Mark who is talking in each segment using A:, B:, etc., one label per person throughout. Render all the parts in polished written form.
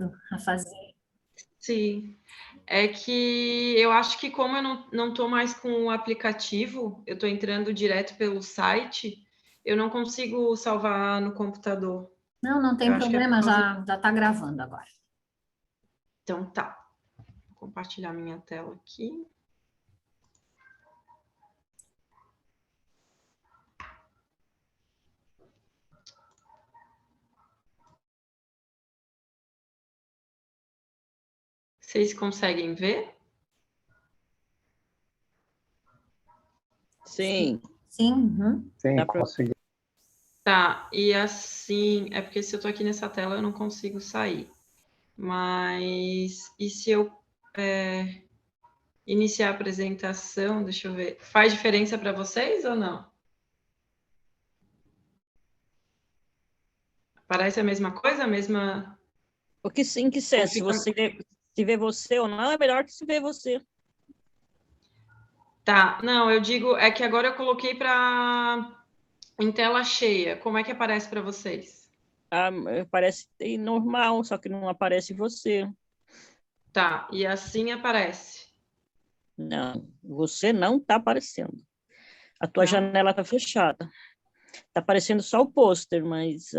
A: acostumando a fazer.
B: Sim. É que eu acho que como eu não estou mais com o aplicativo, eu estou entrando direto pelo site, eu não consigo salvar no computador.
A: Não tem
B: Eu acho que é por
A: problema,
B: causa...
A: já está gravando agora.
B: Então tá. Vou compartilhar minha tela aqui. Vocês conseguem ver?
C: Sim.
A: Sim,
D: Sim, consegui.
B: Tá, e assim, é porque se eu tô aqui nessa tela eu não consigo sair. Mas, e se eu iniciar a apresentação, deixa eu ver, faz diferença para vocês ou não? Parece a mesma coisa, a mesma...
C: O que sim que se você se vê você ou não, é melhor que se vê você.
B: Tá, não, eu digo, é que agora eu coloquei em tela cheia. Como é que aparece para vocês?
C: Parece normal, só que não aparece você.
B: Tá, e assim aparece.
C: Não, você não está aparecendo. A tua
B: Não?
C: janela está fechada. Está aparecendo só o pôster, mas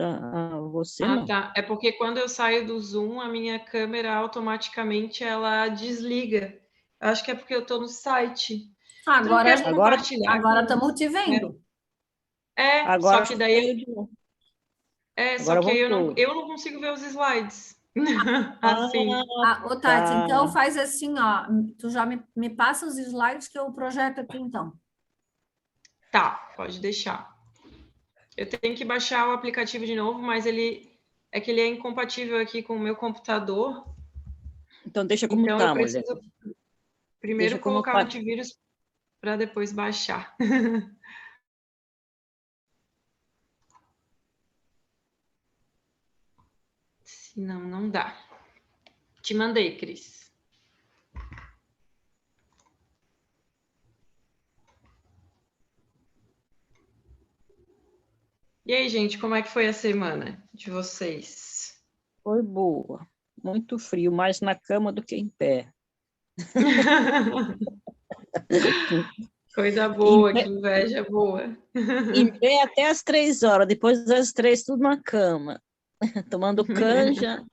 C: você não.
B: Tá. É porque quando eu saio do Zoom, a minha câmera automaticamente ela desliga. Acho que é porque eu estou no site.
A: Agora estamos te vendo.
B: Só que daí
C: Agora
B: só que aí eu
C: voltou.
B: não consigo ver os slides. Assim.
A: Ô, Tati, então faz assim, ó. Tu já me passa os slides que eu projeto aqui, então.
B: Tá, pode deixar. Eu tenho que baixar o aplicativo de novo, mas ele é incompatível aqui com o meu computador.
C: Então deixa como
B: então
C: tá,
B: eu
C: mulher.
B: preciso primeiro
C: Deixa como
B: colocar o
C: tá.
B: antivírus para depois baixar. Senão não dá. Te mandei, Cris. E aí, gente, como é que foi a semana de vocês?
C: Foi boa. Muito frio, mais na cama do que em pé.
B: Coisa boa, que inveja boa.
C: Em pé até às 3 horas, depois das 3, tudo na cama. Tomando canja.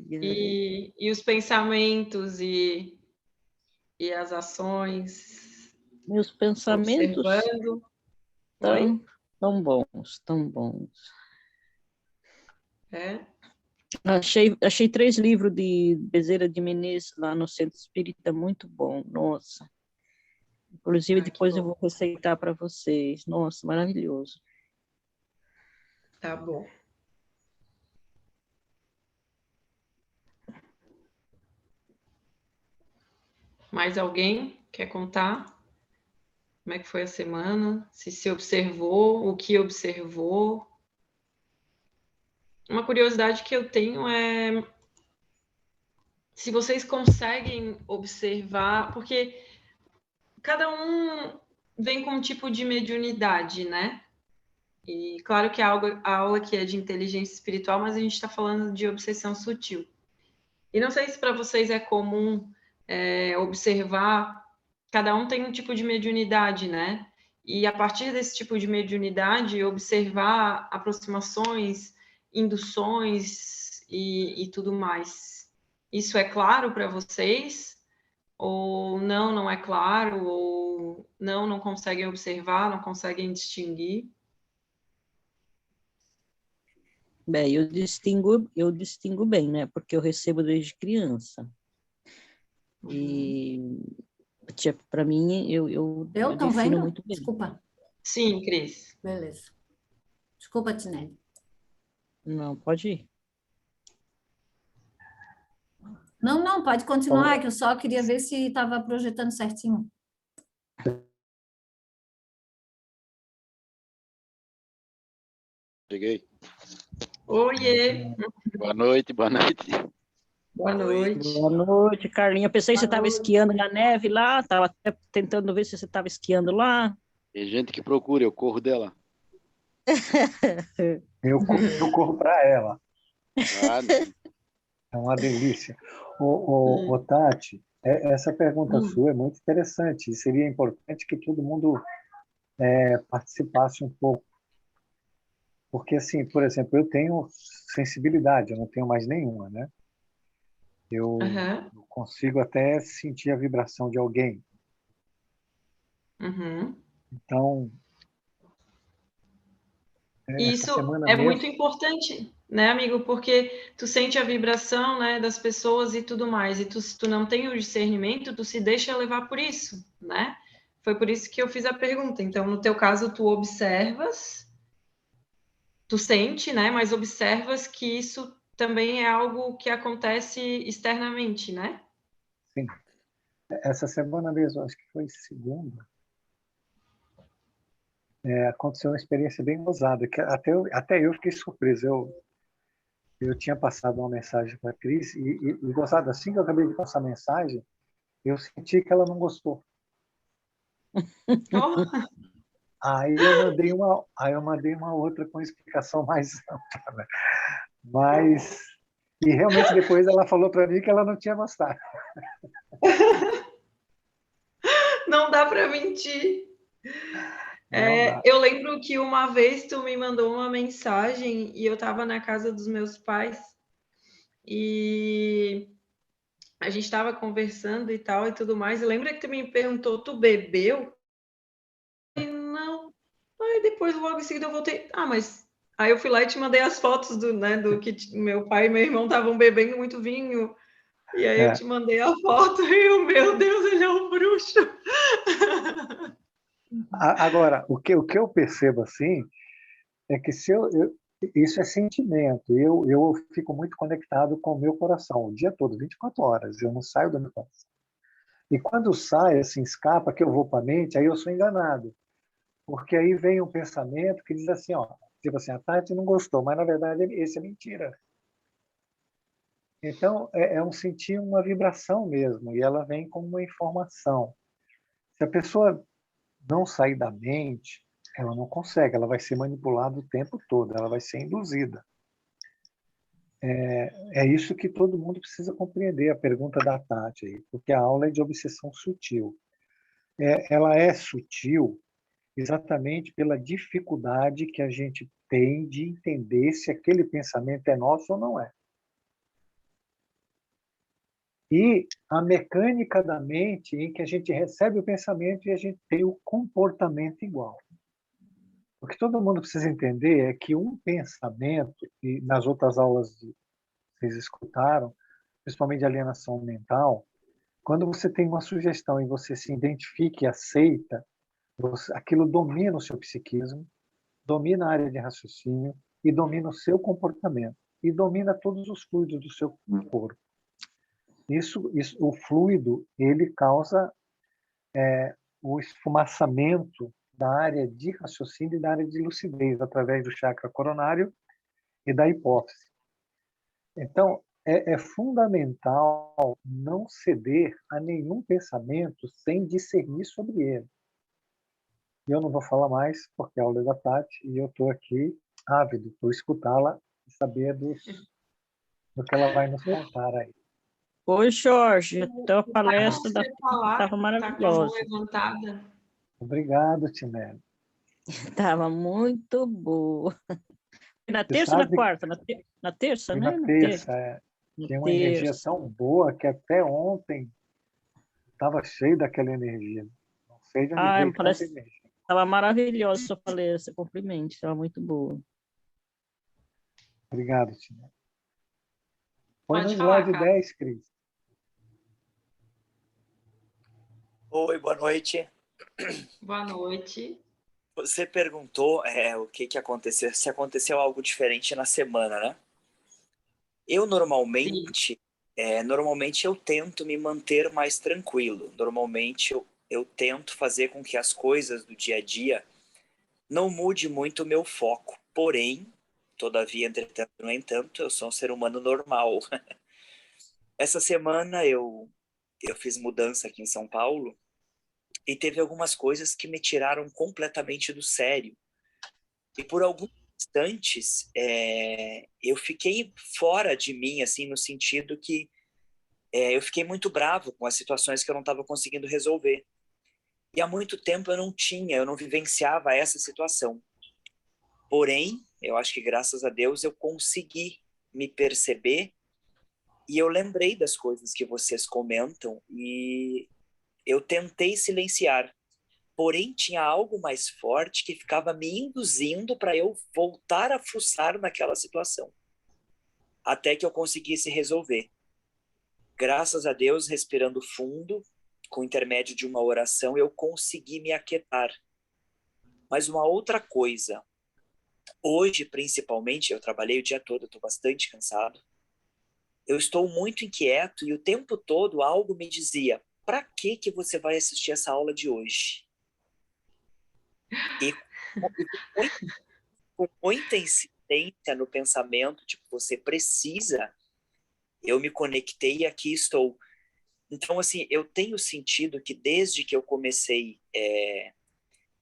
B: E os pensamentos e as ações?
C: Meus pensamentos
B: Observando.
C: tão bons, tão bons.
B: É?
C: Achei 3 livros de Bezerra de Menezes lá no Centro Espírita, muito bom, nossa. Inclusive, depois eu vou receitar para vocês. Nossa, maravilhoso.
B: Tá bom. Mais alguém quer contar? Como é que foi a semana? Se observou, o que observou? Uma curiosidade que eu tenho é se vocês conseguem observar, porque cada um vem com um tipo de mediunidade, né? E claro que a aula aqui é de inteligência espiritual, mas a gente está falando de obsessão sutil. E não sei se para vocês é comum observar, cada um tem um tipo de mediunidade, né? E a partir desse tipo de mediunidade, observar aproximações, induções e tudo mais. Isso é claro para vocês? Ou não é claro? Ou não conseguem observar, não conseguem distinguir?
C: Bem, eu distingo bem, né? Porque eu recebo desde criança. E para mim, eu
A: Estão
C: defino
A: vendo?
C: muito bem.
A: Desculpa.
B: Sim, Cris.
A: Beleza. Desculpa, Tinelli.
C: Não, pode ir.
A: Não, pode continuar, que eu só queria ver se estava projetando certinho.
E: Cheguei.
B: Oiê!
E: Boa noite, boa noite.
B: Boa noite.
C: Boa noite, Carlinha. Eu pensei que você estava esquiando na neve lá, estava até tentando ver se você estava esquiando lá.
E: Tem gente que procura, eu corro dela.
D: Eu corro para ela.
E: Ah, não.
D: É uma delícia. Ô, Tati, essa pergunta sua é muito interessante. E seria importante que todo mundo participasse um pouco. Porque, assim, por exemplo, eu tenho sensibilidade, eu não tenho mais nenhuma, né? Eu
B: Aham.
D: consigo até sentir a vibração de alguém.
B: Uhum.
D: Então,
B: E
D: essa
B: isso
D: semana
B: é muito
D: mesmo,
B: importante, né, amigo? Porque tu sente a vibração, né, das pessoas e tudo mais. E tu, se tu não tem o discernimento, tu se deixa levar por isso, né? Foi por isso que eu fiz a pergunta. Então, no teu caso, tu observas, tu sente, né? Mas observas que isso também é algo que acontece externamente, né?
D: sim, essa semana mesmo, acho que foi segunda, aconteceu uma experiência bem ousada, que até eu fiquei surpreso. Eu tinha passado uma mensagem para a Cris e gostado, assim que eu acabei de passar a mensagem, eu senti que ela não gostou.
B: Oh,
D: Aí eu mandei uma outra com explicação mais ampla, né? Mas e realmente depois ela falou para mim que ela não tinha gostado.
B: não dá para mentir.
D: Não dá.
B: Eu lembro que uma vez tu me mandou uma mensagem e eu estava na casa dos meus pais e a gente estava conversando e tal e tudo mais. E lembra que tu me perguntou, tu bebeu? E não. Aí depois, logo em seguida, eu voltei. Ah, mas. Aí eu fui lá e te mandei as fotos do que meu pai e meu irmão estavam bebendo muito vinho. E aí eu
D: É,
B: te mandei a foto e o meu Deus, ele é um bruxo.
D: agora, o que eu percebo assim é que se isso é sentimento. Eu fico muito conectado com o meu coração o dia todo, 24 horas. Eu não saio do meu coração. E quando sai, assim, escapa, que eu vou para a mente, aí eu sou enganado. Porque aí vem um pensamento que diz assim, ó, tipo assim, a Tati não gostou, mas na verdade esse é mentira. Então, um sentir uma vibração mesmo, e ela vem como uma informação. Se a pessoa não sair da mente, ela não consegue, ela vai ser manipulada o tempo todo, ela vai ser induzida. É isso que todo mundo precisa compreender, a pergunta da Tati aí, porque a aula é de obsessão sutil. Ela é sutil exatamente pela dificuldade que a gente tem de entender se aquele pensamento é nosso ou não é. E a mecânica da mente em que a gente recebe o pensamento e a gente tem o comportamento igual. O que todo mundo precisa entender é que um pensamento, e nas outras aulas vocês escutaram, principalmente de alienação mental, quando você tem uma sugestão e você se identifica e aceita, aquilo domina o seu psiquismo, domina a área de raciocínio e domina o seu comportamento e domina todos os fluidos do seu corpo. O fluido, ele causa o esfumaçamento da área de raciocínio e da área de lucidez através do chakra coronário e da hipófise. Então, é fundamental não ceder a nenhum pensamento sem discernir sobre ele. E eu não vou falar mais, porque a aula é da Tati, e eu estou aqui ávido por escutá-la e saber do que ela vai nos contar aí.
C: Oi, Jorge, a tua
B: Tá com
C: palestra
B: você falar,
C: estava
B: tá com a mão
C: maravilhosa.
B: levantada.
D: Obrigado, Tinelli.
C: Estava muito boa. Na
D: Você
C: terça ou na
D: sabe
C: quarta? Na terça,
D: que na
C: né? Na terça.
D: terça
C: Na
D: tinha uma energia
C: terça.
D: tão boa que até ontem estava cheio daquela energia. Não sei de onde
C: Ah,
D: veio tanta energia.
C: estava maravilhosa a sua palestra, cumprimente, estava muito boa.
D: Obrigado, Tinelli. Põe no
B: Pode falar,
D: slide
B: cara.
D: 10, Cris.
F: Oi, boa noite.
B: Boa noite.
F: Você perguntou o que aconteceu, se aconteceu algo diferente na semana, né? Eu
B: Sim.
F: normalmente eu tento me manter mais tranquilo. Normalmente eu tento fazer com que as coisas do dia a dia não mude muito o meu foco. Porém, todavia, entretanto, no entanto, eu sou um ser humano normal. Essa semana eu fiz mudança aqui em São Paulo e teve algumas coisas que me tiraram completamente do sério. E por alguns instantes, eu fiquei fora de mim, assim, no sentido que eu fiquei muito bravo com as situações que eu não estava conseguindo resolver. E há muito tempo eu não vivenciava essa situação. Porém, eu acho que graças a Deus eu consegui me perceber e eu lembrei das coisas que vocês comentam e eu tentei silenciar. Porém, tinha algo mais forte que ficava me induzindo para eu voltar a fuçar naquela situação, até que eu conseguisse resolver. Graças a Deus, respirando fundo, com o intermédio de uma oração, eu consegui me aquietar. Mas uma outra coisa, hoje principalmente, eu trabalhei o dia todo, eu estou bastante cansado, eu estou muito inquieto e o tempo todo algo me dizia: para que você vai assistir essa aula de hoje? E com muita insistência no pensamento, tipo, você precisa, eu me conectei e aqui estou. Então, assim, eu tenho sentido que desde que eu comecei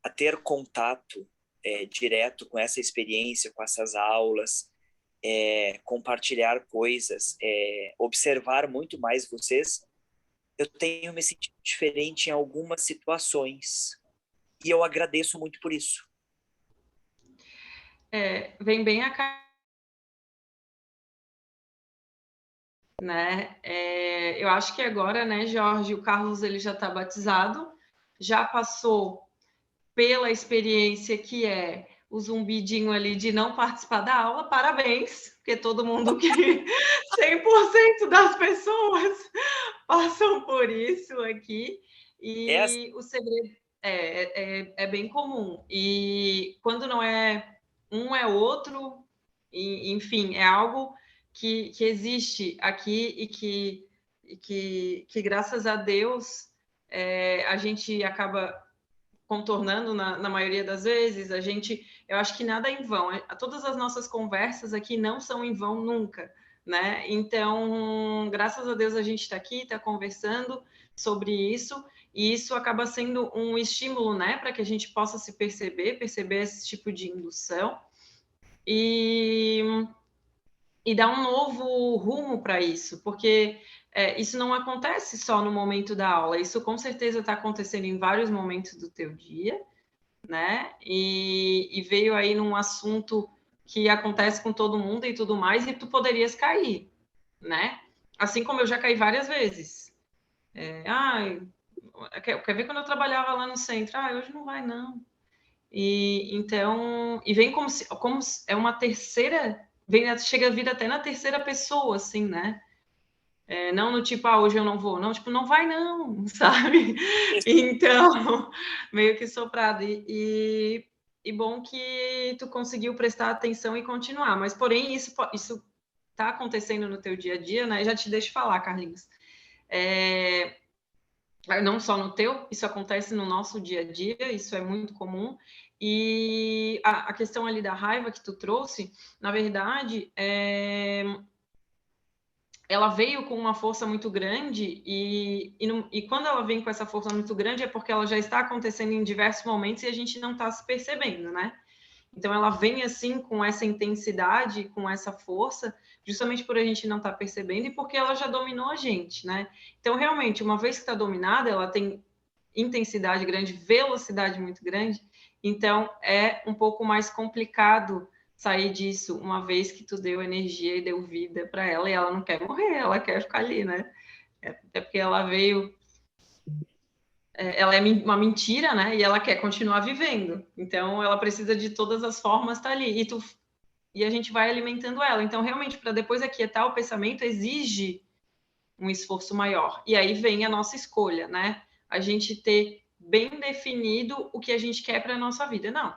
F: a ter contato direto com essa experiência, com essas aulas, compartilhar coisas, observar muito mais vocês, eu tenho me sentido diferente em algumas situações. E eu agradeço muito por isso.
B: Vem bem a cara, né? Eu acho que agora, né, Jorge, o Carlos ele já está batizado, já passou pela experiência que é o zumbidinho ali de não participar da aula, parabéns, porque todo mundo que 100% das pessoas passam por isso aqui, e o segredo é bem comum, e quando não é um é outro, e, enfim, é algo que existe aqui e que graças a Deus a gente acaba contornando na maioria das vezes. Eu acho que nada é em vão. Todas as nossas conversas aqui não são em vão nunca, né? Então, graças a Deus a gente está aqui, está conversando sobre isso, e isso acaba sendo um estímulo, né, para que a gente possa se perceber esse tipo de indução e dar um novo rumo para isso, porque isso não acontece só no momento da aula, isso com certeza está acontecendo em vários momentos do teu dia, né? E veio aí num assunto que acontece com todo mundo e tudo mais, e tu poderias cair, né? Assim como eu já caí várias vezes. Quer ver quando eu trabalhava lá no centro? Hoje não vai, não. Então, vem como é uma terceira, chega a vir até na terceira pessoa, assim, né? Não no tipo, hoje eu não vou, não, tipo, não vai não, sabe? Então, meio que soprado. E bom que tu conseguiu prestar atenção e continuar, mas porém isso tá acontecendo no teu dia a dia, né? Já te deixo falar, Carlinhos. Não só no teu, isso acontece no nosso dia a dia, isso é muito comum. E a questão ali da raiva que tu trouxe, na verdade, ela veio com uma força muito grande e quando ela vem com essa força muito grande é porque ela já está acontecendo em diversos momentos e a gente não está se percebendo, né? Então ela vem assim com essa intensidade, com essa força, justamente por a gente não estar percebendo e porque ela já dominou a gente, né? Então realmente, uma vez que está dominada, ela tem intensidade grande, velocidade muito grande, então é um pouco mais complicado sair disso, uma vez que tu deu energia e deu vida para ela, e ela não quer morrer, ela quer ficar ali, né? Até porque ela veio... ela é uma mentira, né? E ela quer continuar vivendo. Então, ela precisa de todas as formas estar ali. E a gente vai alimentando ela. Então, realmente, para depois aquietar o pensamento, exige um esforço maior. E aí vem a nossa escolha, né? A gente ter bem definido o que a gente quer para a nossa vida. Não.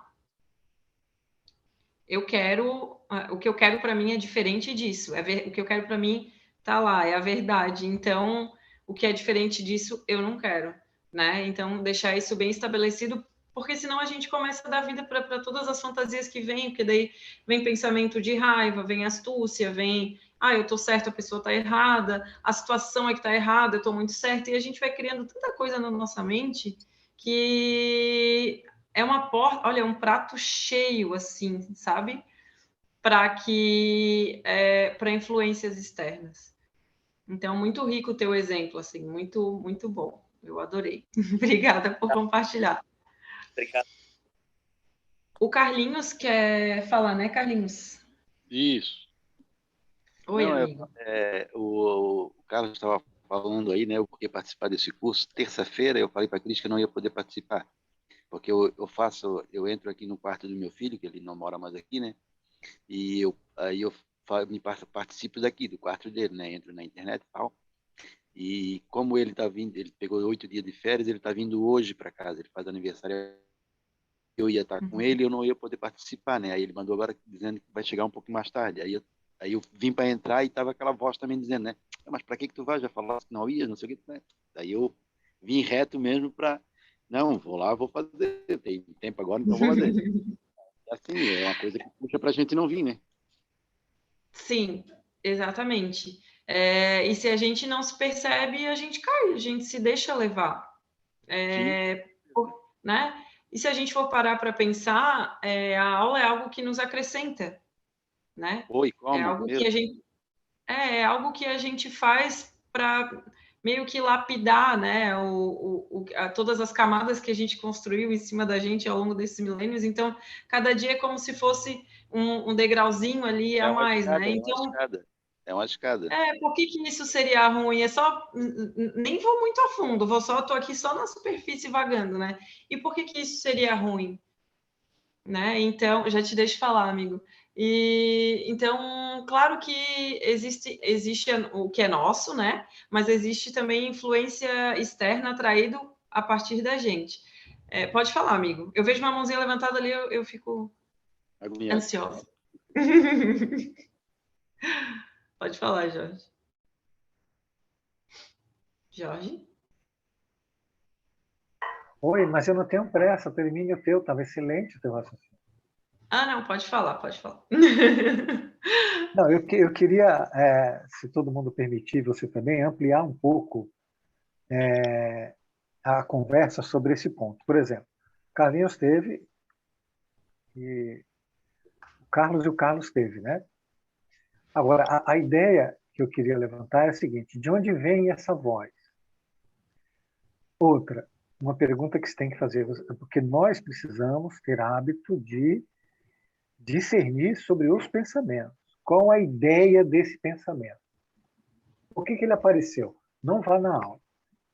B: O que eu quero para mim é diferente disso. O que eu quero para mim tá lá, é a verdade. Então, o que é diferente disso, eu não quero, né? Então, deixar isso bem estabelecido, porque senão a gente começa a dar vida para todas as fantasias que vêm, porque daí vem pensamento de raiva, vem astúcia, vem, eu tô certo, a pessoa tá errada, a situação é que tá errada, eu tô muito certa, e a gente vai criando tanta coisa na nossa mente que é uma porta, olha, é um prato cheio, assim, sabe? Para influências externas. Então, muito rico o teu exemplo, assim, muito, muito bom. Eu adorei. Obrigada por compartilhar.
F: Obrigado.
B: O Carlinhos quer falar, né, Carlinhos?
E: Isso.
B: Oi,
E: Não,
B: amigo.
E: o Carlos estava falando aí, né? Eu queria participar desse curso. Terça-feira eu falei para a Cris que eu não ia poder participar, porque eu entro aqui no quarto do meu filho, que ele não mora mais aqui, né? E aí eu participo daqui, do quarto dele, né? Entro na internet e tal. E como ele tá vindo, ele pegou 8 dias de férias, ele está vindo hoje para casa, ele faz aniversário. Eu ia estar com ele, eu não ia poder participar, né? Aí ele mandou agora dizendo que vai chegar um pouco mais tarde. Aí eu vim para entrar e tava aquela voz também dizendo, né? Mas para que tu vai? Já falaste que não ia, não sei o que. Né? Daí eu vim reto mesmo para, não, vou lá, vou fazer. Tem tempo agora, então vou fazer. Assim, é uma coisa que puxa para a gente não vir, né?
B: Sim, exatamente. E se a gente não se percebe, a gente cai, a gente se deixa levar. Né? E se a gente for parar para pensar, a aula é algo que nos acrescenta, né?
E: Oi,
B: É
E: como?
B: algo que a gente, é algo que a gente faz para meio que lapidar, né? Todas as camadas que a gente construiu em cima da gente ao longo desses milênios. Então, cada dia é como se fosse um degrauzinho ali a
E: É uma
B: mais,
E: escada,
B: né?
E: é uma
B: Então,
E: escada. É uma escada.
B: por que isso seria ruim? É só, nem vou muito a fundo, tô aqui só na superfície vagando, né? E por que isso seria ruim? Né? Então, já te deixo falar, amigo. E então, claro que existe o que é nosso, né? Mas existe também influência externa atraído a partir da gente. Pode falar, amigo. Eu vejo uma mãozinha levantada ali, eu fico
E: Agoniado.
B: ansiosa. Pode falar, Jorge. Jorge?
D: Oi, mas eu não tenho pressa, termine o teu, estava excelente o teu raciocínio.
B: Ah, não, pode falar, pode falar.
D: Não, eu queria, se todo mundo permitir, você também, ampliar um pouco a conversa sobre esse ponto. Por exemplo, Carlinhos teve e o Carlos teve, né? Agora, a ideia que eu queria levantar é a seguinte: de onde vem essa voz? Outra, uma pergunta que você tem que fazer, porque nós precisamos ter hábito de discernir sobre os pensamentos. Qual a ideia desse pensamento? Por que ele apareceu? Não vá na aula.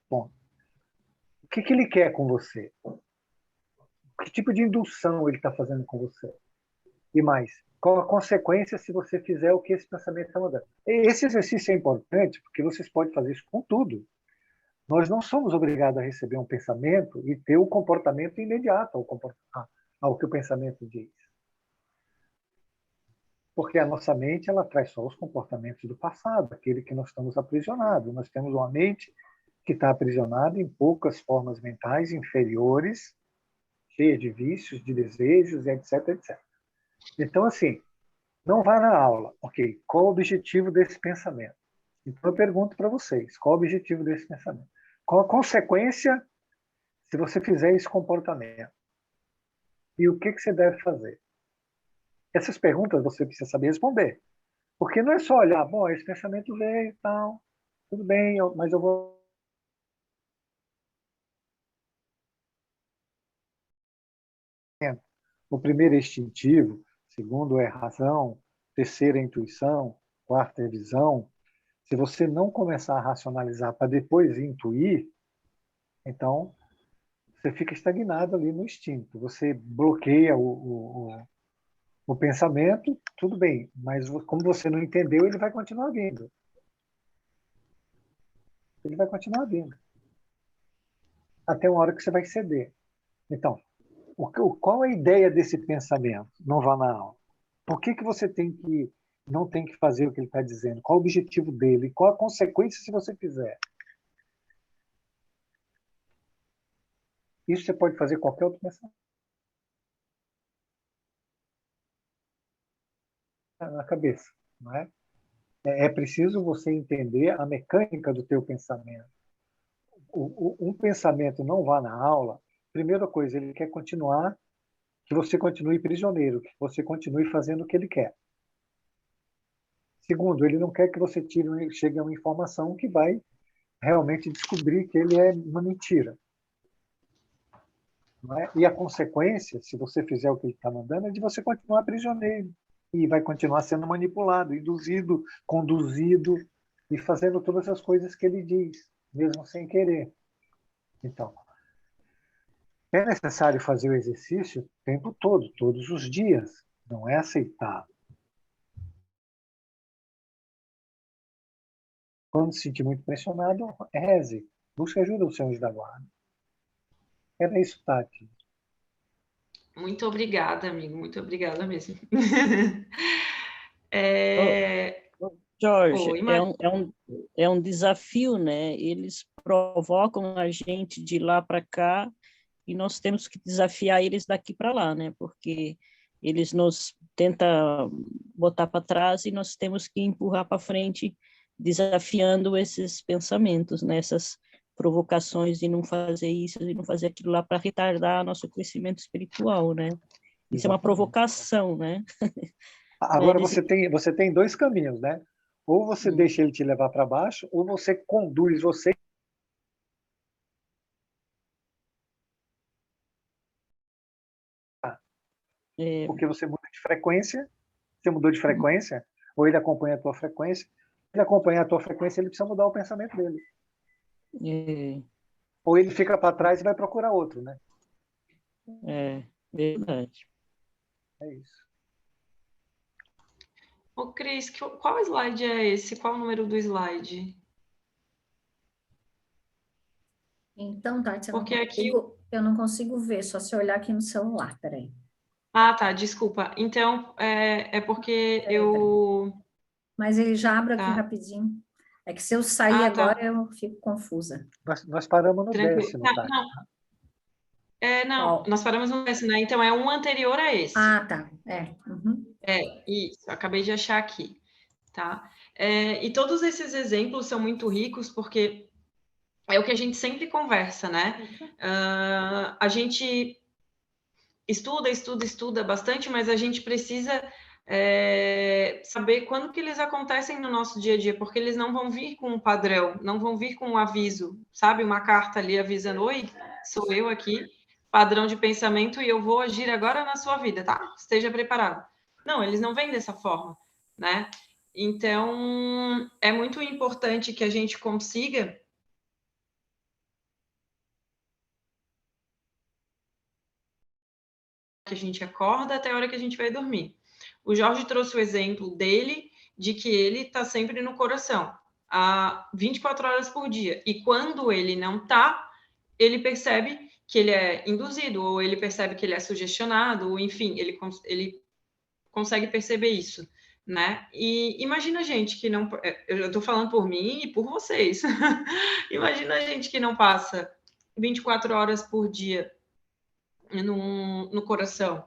D: Bom, o que ele quer com você? Que tipo de indução ele está fazendo com você? E mais, qual a consequência se você fizer o que esse pensamento está mandando? Esse exercício é importante porque vocês podem fazer isso com tudo. Nós não somos obrigados a receber um pensamento e ter o comportamento imediato ao que o pensamento diz. Porque a nossa mente ela traz só os comportamentos do passado, aquele que nós estamos aprisionados. Nós temos uma mente que está aprisionada em poucas formas mentais inferiores, cheia de vícios, de desejos, etc, etc. Então, assim, não vá na aula. Ok, qual o objetivo desse pensamento? Então, eu pergunto para vocês, qual o objetivo desse pensamento? Qual a consequência se você fizer esse comportamento? E o que você deve fazer? Essas perguntas você precisa saber responder. Porque não é só olhar, bom, esse pensamento veio e tal, tudo bem, mas eu vou. O primeiro é instintivo, segundo é razão, terceiro é intuição, quarto é visão. Se você não começar a racionalizar para depois intuir, então você fica estagnado ali no instinto. Você bloqueia o pensamento, tudo bem, mas como você não entendeu, ele vai continuar vindo. Ele vai continuar vindo. Até uma hora que você vai ceder. Então, qual a ideia desse pensamento? Não vá na aula. Por que você não tem que fazer o que ele está dizendo? Qual o objetivo dele? Qual a consequência se você fizer? Isso você pode fazer qualquer outro pensamento na cabeça, não é? É preciso você entender a mecânica do teu pensamento. Um pensamento não vá na aula, primeira coisa, ele quer continuar, que você continue prisioneiro, que você continue fazendo o que ele quer. Segundo, ele não quer que você chegue a uma informação que vai realmente descobrir que ele é uma mentira. Não é? E a consequência, se você fizer o que ele está mandando, é de você continuar prisioneiro. E vai continuar sendo manipulado, induzido, conduzido e fazendo todas as coisas que ele diz, mesmo sem querer. Então, é necessário fazer o exercício o tempo todo, todos os dias. Não é aceitável. Quando se sentir muito pressionado, reze. Busque ajuda do seu anjo da guarda. Era isso, Tati.
B: Muito obrigada, amigo. Muito obrigada mesmo.
C: Jorge,
B: Oi,
C: é um desafio, né? Eles provocam a gente de lá para cá e nós temos que desafiar eles daqui para lá, né? Porque eles nos tentam botar para trás e nós temos que empurrar para frente, desafiando esses pensamentos, né? Essas provocações de não fazer isso, de não fazer aquilo lá para retardar nosso crescimento espiritual, né? Isso é uma provocação, né?
D: Agora você tem dois caminhos, né? Ou você deixa ele te levar para baixo, ou você conduz você. Porque você muda de frequência, você mudou de frequência, ou ele acompanha a tua frequência. Se ele acompanhar a tua frequência, ele precisa mudar o pensamento dele. Ou ele fica para trás e vai procurar outro, né?
C: É, verdade.
D: É isso.
B: Ô, Cris, qual slide é esse? Qual o número do slide?
A: Então, Tati,
B: Porque aqui...
A: eu não consigo ver, só se eu olhar aqui no celular, peraí.
B: Ah, tá, desculpa. Então, é porque eu...
A: Mas ele já abre aqui
B: Tá.
A: rapidinho. É que se eu sair agora,
B: tá.
A: eu fico confusa.
D: Nós paramos no
B: Tranquilo.
D: 10º, Tati.
B: Não, nós paramos no 10º, né? Então, é um anterior a esse.
A: Ah, tá.
B: Isso, acabei de achar aqui, tá? E todos esses exemplos são muito ricos, porque é o que a gente sempre conversa, né? A gente estuda bastante, mas a gente precisa saber quando que eles acontecem no nosso dia a dia, porque eles não vão vir com um padrão, não vão vir com um aviso, sabe? Uma carta ali avisando, oi, sou eu aqui, padrão de pensamento, e eu vou agir agora na sua vida, tá? Esteja preparado. Não, eles não vêm dessa forma, né? Então, é muito importante que a gente consiga que a gente acorda até a hora que a gente vai dormir. O Jorge trouxe o exemplo dele, de que ele está sempre no coração, há 24 horas por dia. E quando ele não está, ele percebe que ele é induzido, ou ele percebe que ele é sugestionado, ou enfim, ele consegue perceber isso, né? E imagina a gente que não... Eu estou falando por mim e por vocês. Imagina a gente que não passa 24 horas por dia no coração.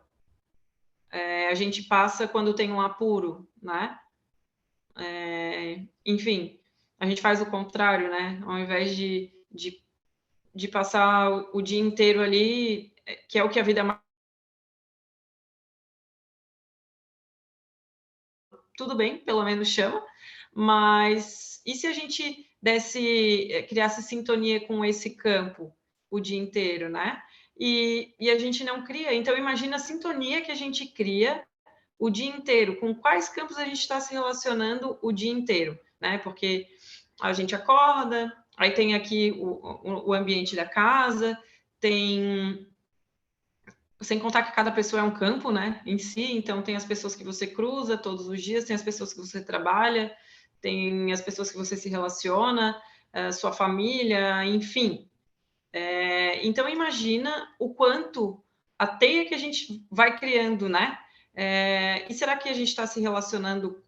B: A gente passa quando tem um apuro, né? Enfim, a gente faz o contrário, né? Ao invés de passar o dia inteiro ali, que é o que a vida... Tudo bem, pelo menos chama, mas e se a gente criasse sintonia com esse campo o dia inteiro, né? E a gente não cria. Então, imagina a sintonia que a gente cria o dia inteiro, com quais campos a gente está se relacionando o dia inteiro, né? Porque a gente acorda, aí tem aqui o ambiente da casa, tem... Sem contar que cada pessoa é um campo, né, em si, então tem as pessoas que você cruza todos os dias, tem as pessoas que você trabalha, tem as pessoas que você se relaciona, sua família, enfim. Então, imagina o quanto a teia que a gente vai criando, né? E será que a gente está se relacionando...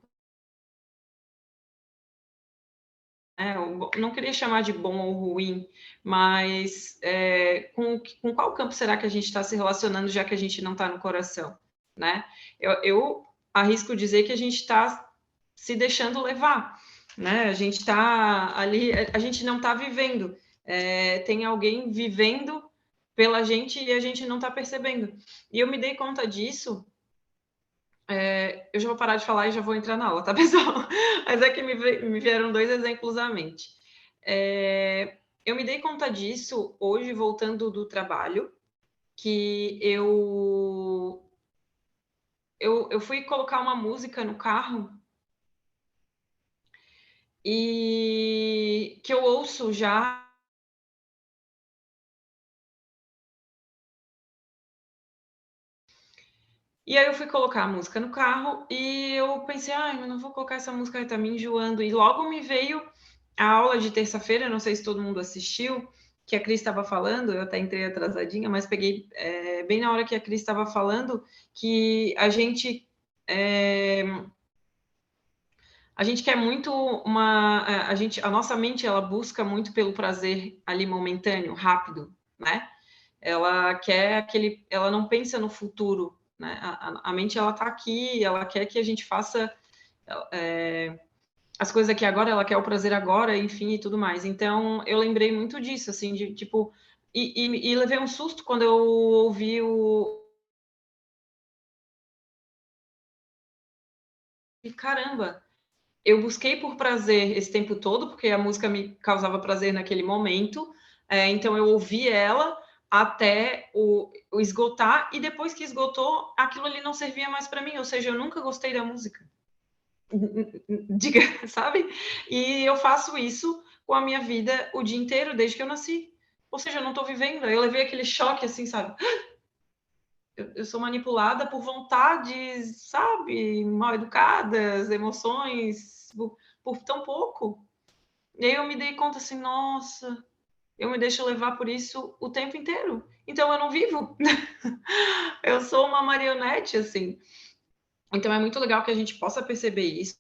B: Eu não queria chamar de bom ou ruim, mas com qual campo será que a gente está se relacionando, já que a gente não está no coração, né? Eu arrisco dizer que a gente está se deixando levar, né? A gente está ali, a gente não está vivendo. Tem alguém vivendo pela gente e a gente não está percebendo. E eu me dei conta disso. Eu já vou parar de falar e já vou entrar na aula, tá, pessoal? Mas é que me vieram 2 exemplos à mente. Eu me dei conta disso hoje, voltando do trabalho, que eu fui colocar uma música no carro e que eu ouço já. E aí eu fui colocar a música no carro e eu pensei, ai, mas não vou colocar essa música, aí tá me enjoando. E logo me veio a aula de terça-feira, não sei se todo mundo assistiu, que a Cris estava falando, eu até entrei atrasadinha, mas peguei bem na hora que a Cris estava falando, que a gente quer muito a nossa mente, ela busca muito pelo prazer ali momentâneo, rápido, né? Ela quer ela não pensa no futuro, né? A mente, ela tá aqui, ela quer que a gente faça as coisas aqui agora, ela quer o prazer agora, enfim, e tudo mais. Então, eu lembrei muito disso, assim, de tipo, e levei um susto quando eu ouvi caramba, eu busquei por prazer esse tempo todo, porque a música me causava prazer naquele momento, então eu ouvi ela até o esgotar, e depois que esgotou, aquilo ali não servia mais para mim, ou seja, eu nunca gostei da música. Diga, sabe? E eu faço isso com a minha vida o dia inteiro, desde que eu nasci. Ou seja, eu não estou vivendo. Eu levei aquele choque, assim, sabe? Eu sou manipulada por vontades, sabe? Mal educadas, emoções, por tão pouco. E aí eu me dei conta assim, nossa, eu me deixo levar por isso o tempo inteiro. Então eu não vivo. Eu sou uma marionete, assim. Então é muito legal que a gente possa perceber isso.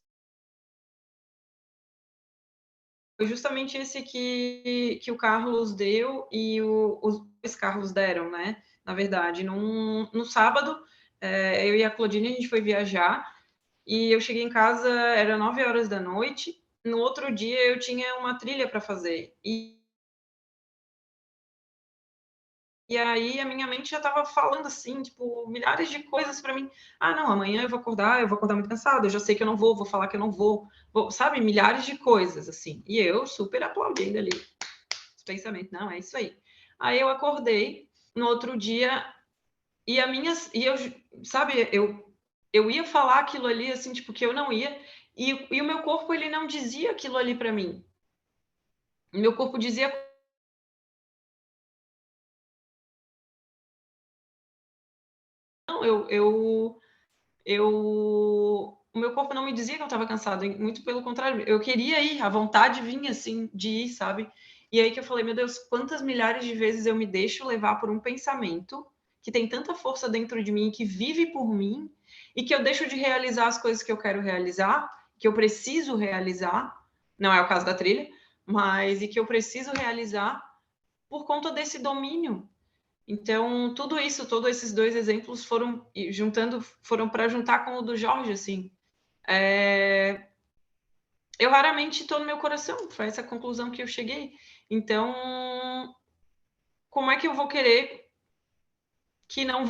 B: Foi justamente esse que o Carlos deu e os 2 Carlos deram, né? Na verdade, no sábado, eu e a Claudine, a gente foi viajar e eu cheguei em casa, era 9 horas da noite. No outro dia, eu tinha uma trilha para fazer. E aí a minha mente já estava falando assim, tipo, milhares de coisas para mim. Ah, não, amanhã eu vou acordar muito cansada, eu já sei que eu não vou falar que eu não vou, sabe? Milhares de coisas, assim. E eu super aplaudindo ali os pensamentos, não, é isso aí. Aí eu acordei no outro dia e eu, sabe, eu ia falar aquilo ali, assim, tipo, que eu não ia, e o meu corpo, ele não dizia aquilo ali para mim. O meu corpo dizia, não, o meu corpo não me dizia que eu estava cansado, muito pelo contrário, eu queria ir, a vontade vinha, assim, de ir, sabe? E aí que eu falei, meu Deus, quantas milhares de vezes eu me deixo levar por um pensamento que tem tanta força dentro de mim, que vive por mim, e que eu deixo de realizar as coisas que eu quero realizar, que eu preciso realizar, não é o caso da trilha, mas e que eu preciso realizar por conta desse domínio. Então, tudo isso, todos esses 2 exemplos foram para juntar com o do Jorge, assim. Eu raramente estou no meu coração, foi essa conclusão que eu cheguei. Então, como é que eu vou querer que não...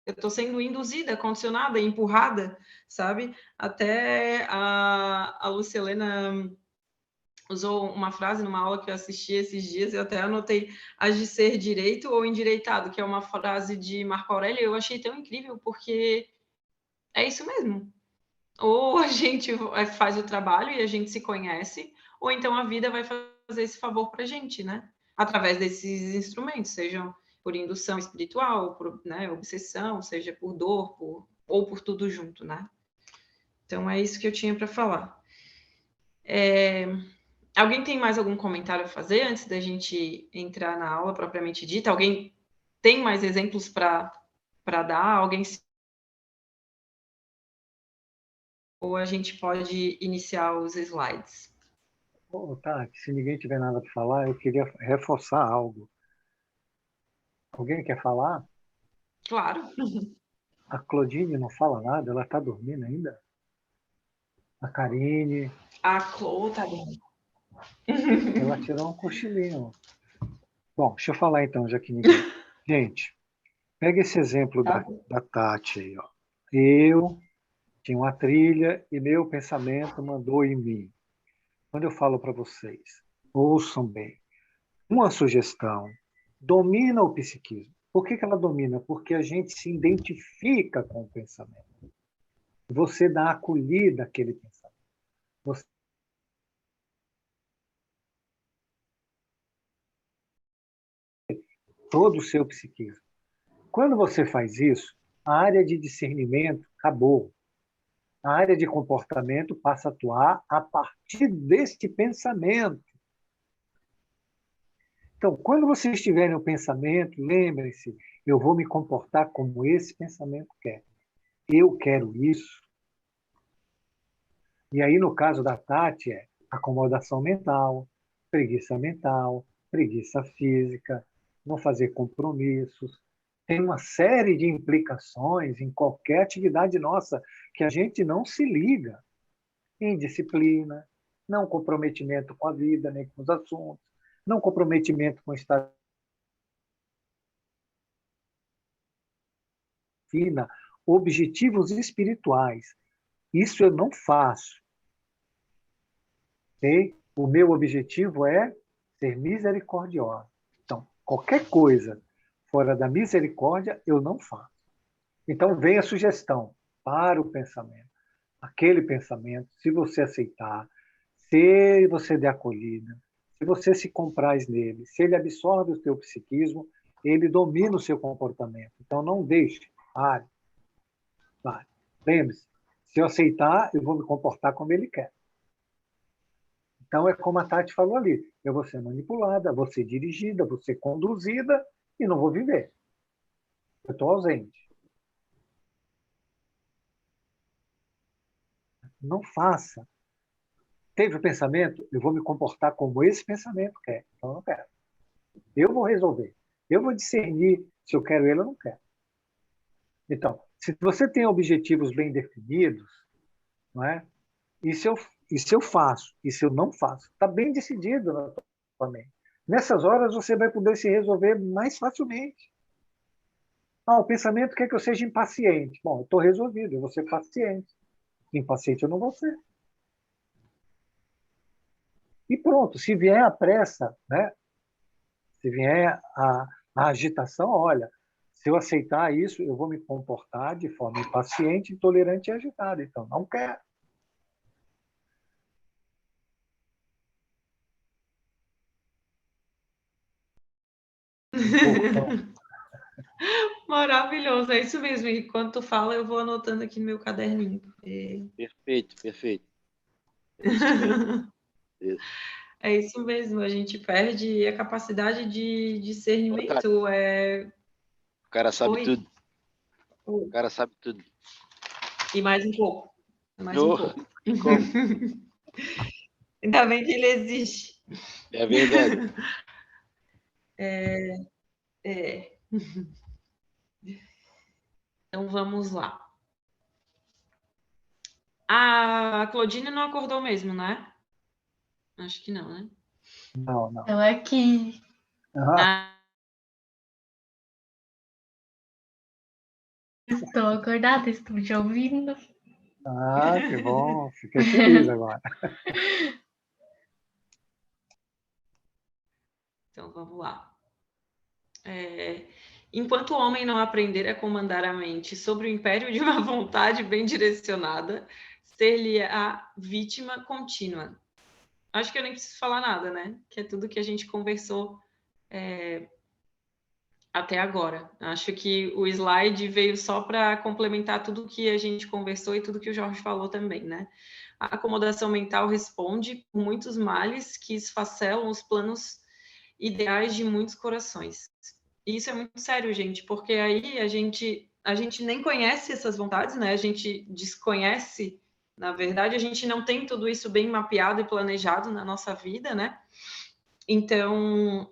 B: Eu estou sendo induzida, condicionada, empurrada, sabe? Até a Lucilena usou uma frase numa aula que eu assisti esses dias, eu até anotei, as de ser direito ou endireitado, que é uma frase de Marco Aurélio, eu achei tão incrível, porque é isso mesmo. Ou a gente faz o trabalho e a gente se conhece, ou então a vida vai fazer esse favor para a gente, né? Através desses instrumentos, sejam por indução espiritual, por, né, obsessão, seja por dor, ou por tudo junto, né? Então é isso que eu tinha para falar. Alguém tem mais algum comentário a fazer antes da gente entrar na aula propriamente dita? Alguém tem mais exemplos para dar? Alguém ou a gente pode iniciar os slides?
D: Tá, se ninguém tiver nada para falar, eu queria reforçar algo. Alguém quer falar?
B: Claro.
D: A Claudine não fala nada, ela está dormindo ainda? A Karine?
B: A Clô tá bem.
D: Ela tirou um cochilinho. Bom, deixa eu falar então, já que ninguém... Gente, pega esse exemplo da Tati aí, ó. Eu tinha uma trilha e meu pensamento mandou em mim. Quando eu falo para vocês, ouçam bem, uma sugestão domina o psiquismo. Por que ela domina? Porque a gente se identifica com o pensamento. Você dá acolhida àquele pensamento. Você todo o seu psiquismo. Quando você faz isso, a área de discernimento acabou. A área de comportamento passa a atuar a partir deste pensamento. Então, quando vocês tiverem o pensamento, lembrem-se, eu vou me comportar como esse pensamento quer. Eu quero isso. E aí, no caso da Tati, é acomodação mental, preguiça física, não fazer compromissos. Tem uma série de implicações em qualquer atividade nossa que a gente não se liga. Indisciplina, não comprometimento com a vida, nem com os assuntos, não comprometimento com o estado fina, objetivos espirituais. Isso eu não faço. Okay? O meu objetivo é ser misericordiosa. Então, qualquer coisa fora da misericórdia, eu não faço. Então, vem a sugestão para o pensamento. Aquele pensamento, se você aceitar, se você der acolhida, se você se compraz nele, se ele absorve o teu psiquismo, ele domina o seu comportamento. Então, não deixe. Pare. Lembre-se, se eu aceitar, eu vou me comportar como ele quer. Então, é como a Tati falou ali, eu vou ser manipulada, vou ser dirigida, vou ser conduzida e não vou viver. Eu estou ausente. Não faça. Teve o pensamento, eu vou me comportar como esse pensamento quer. Então, eu não quero. Eu vou resolver. Eu vou discernir se eu quero ele ou não quero. Então, se você tem objetivos bem definidos, não é? E se eu faço, e se eu não faço, está bem decidido na tua mente. Nessas horas você vai poder se resolver mais facilmente. O pensamento quer que eu seja impaciente. Bom, eu estou resolvido, eu vou ser paciente. Impaciente eu não vou ser. E pronto, se vier a pressa, né? Se vier a agitação, olha, se eu aceitar isso, eu vou me comportar de forma impaciente, intolerante e agitada. Então, não quero.
B: Maravilhoso, é isso mesmo. E quando tu fala, eu vou anotando aqui no meu caderninho.
E: Perfeito, perfeito.
B: É isso mesmo, a gente perde a capacidade de discernimento.
E: O cara sabe tudo.
B: Oi.
E: O cara sabe tudo.
B: E mais um pouco. Mais um pouco. Ainda bem que ele existe.
E: É verdade.
B: Então, vamos lá. A Claudine não acordou mesmo, né? Acho que não, né?
D: Não, não.
A: Eu aqui. Estou acordada, estou te ouvindo.
D: Que bom. Fiquei feliz agora.
B: Então, vamos lá. Enquanto o homem não aprender a comandar a mente sobre o império de uma vontade bem direcionada, ser-lhe-á vítima contínua. Acho que eu nem preciso falar nada, né? Que é tudo que a gente conversou até agora. Acho que o slide veio só para complementar tudo que a gente conversou e tudo que o Jorge falou também, né? A acomodação mental responde por muitos males que esfacelam os planos ideais de muitos corações. E isso é muito sério, gente, porque aí a gente nem conhece essas vontades, né? A gente desconhece, na verdade, a gente não tem tudo isso bem mapeado e planejado na nossa vida, né? Então,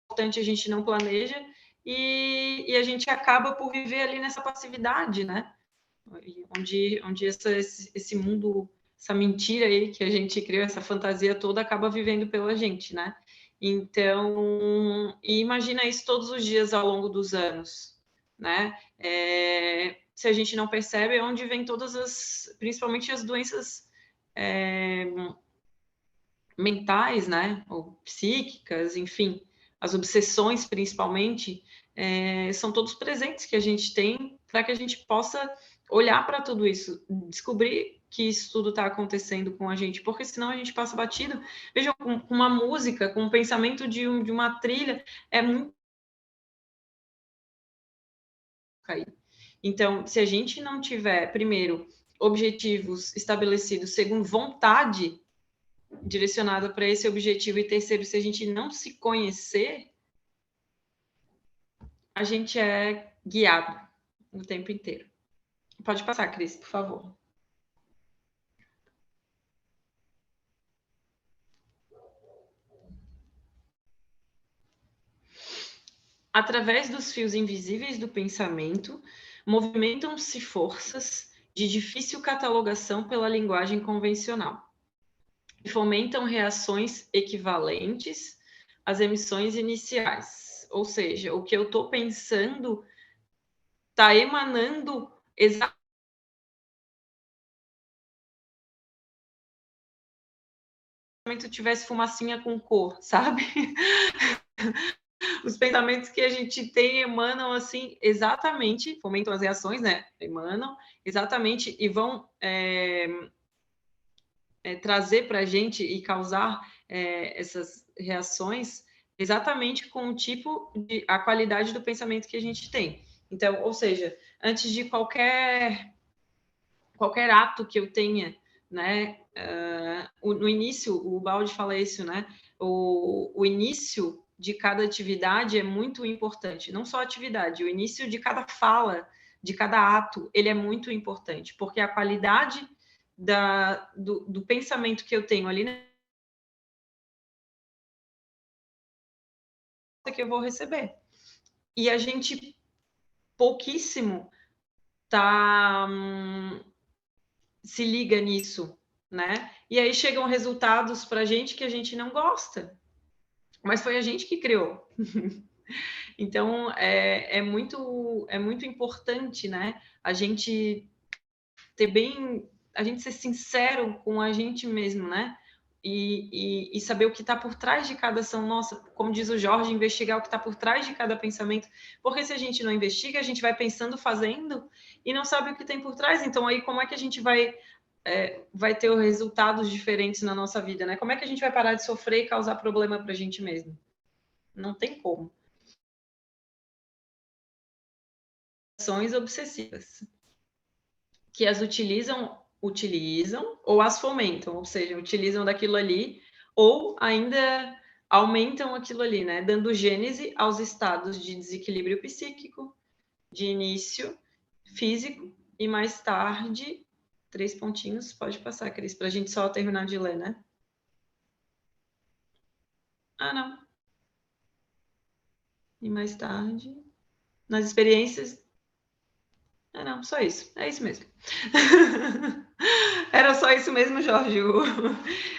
B: importante a gente não planeja e a gente acaba por viver ali nessa passividade, né? onde esse mundo, essa mentira aí que a gente criou, essa fantasia toda, acaba vivendo pela gente, né? Então, e imagina isso todos os dias ao longo dos anos, né? Se a gente não percebe, é onde vem principalmente as doenças mentais, né? Ou psíquicas, enfim, as obsessões, principalmente, são todos presentes que a gente tem para que a gente possa olhar para tudo isso, descobrir que isso tudo está acontecendo com a gente, porque senão a gente passa batido. Veja, com uma música, com um pensamento de uma trilha, é muito cair. Então, se a gente não tiver, primeiro, objetivos estabelecidos segundo vontade direcionada para esse objetivo, e terceiro, se a gente não se conhecer, a gente é guiado o tempo inteiro. Pode passar, Cris, por favor. Através dos fios invisíveis do pensamento, movimentam-se forças de difícil catalogação pela linguagem convencional e fomentam reações equivalentes às emissões iniciais. Ou seja, o que eu estou pensando está emanando exatamente se tivesse fumacinha com cor, sabe? Os pensamentos que a gente tem emanam assim, exatamente, fomentam as reações, né? Emanam exatamente e vão trazer para a gente e causar essas reações exatamente com o tipo a qualidade do pensamento que a gente tem. Então, ou seja, antes de qualquer ato que eu tenha, né? No início, o Baldi fala isso, né? O início de cada atividade é muito importante. Não só a atividade, o início de cada fala, de cada ato, ele é muito importante, porque a qualidade do pensamento que eu tenho ali que eu vou receber. E a gente pouquíssimo se liga nisso, né? E aí chegam resultados para a gente que a gente não gosta, mas foi a gente que criou. Então, é muito importante, né? A gente ser sincero com a gente mesmo, né? E saber o que está por trás de cada ação nossa, como diz o Jorge, investigar o que está por trás de cada pensamento, porque se a gente não investiga, a gente vai pensando, fazendo, e não sabe o que tem por trás, então aí como é que a gente vai ter resultados diferentes na nossa vida, né? Como é que a gente vai parar de sofrer e causar problema para a gente mesmo? Não tem como. Ações obsessivas, que as utilizam ou as fomentam, ou seja, utilizam daquilo ali, ou ainda aumentam aquilo ali, né? Dando gênese aos estados de desequilíbrio psíquico, de início físico, e mais tarde, 3 pontinhos, pode passar, Cris, para a gente só terminar de ler, né? Ah, não. E mais tarde, nas experiências... Ah, não, só isso. É isso mesmo. Era só isso mesmo, Jorge.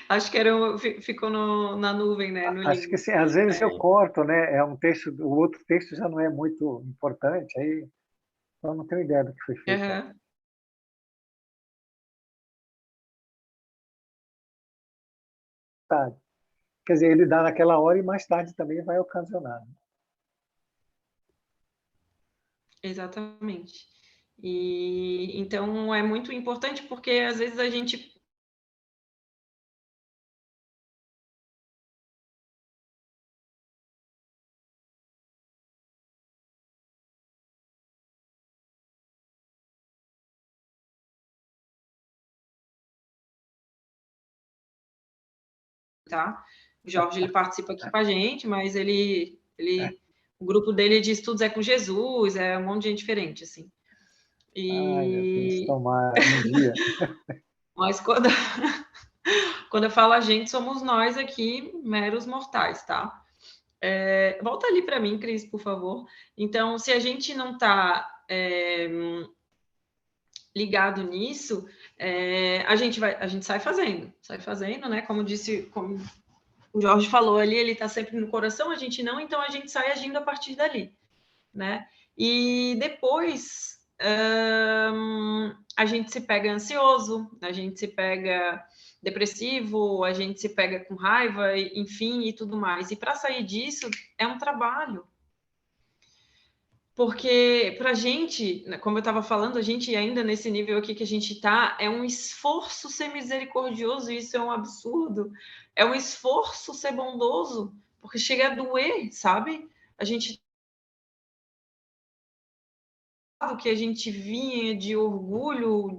B: Acho que ficou na nuvem, né? No
D: Acho que sim. Às vezes eu corto, né? É um texto, o outro texto já não é muito importante, aí eu não tenho ideia do que foi feito.
B: Uhum.
D: Quer dizer, ele dá naquela hora e mais tarde também vai ocasionar. Né?
B: Exatamente. E então é muito importante porque às vezes a gente tá? O Jorge, ele participa aqui com a gente, mas o grupo dele de estudos é com Jesus, é um monte de gente diferente, assim.
D: Ai, meu Deus, tomara um dia.
B: Mas quando eu falo a gente, somos nós aqui, meros mortais, tá? Volta ali para mim, Cris, por favor. Então, se a gente não está ligado nisso, a gente sai fazendo, né? Como o Jorge falou ali, ele está sempre no coração, a gente não, então a gente sai agindo a partir dali, né? E depois a gente se pega ansioso, a gente se pega depressivo, a gente se pega com raiva, enfim, e tudo mais. E para sair disso é um trabalho. Porque para a gente, como eu estava falando, a gente ainda nesse nível aqui que a gente está, é um esforço ser misericordioso, e isso é um absurdo. É um esforço ser bondoso, porque chega a doer, sabe? A gente do que a gente vinha de orgulho,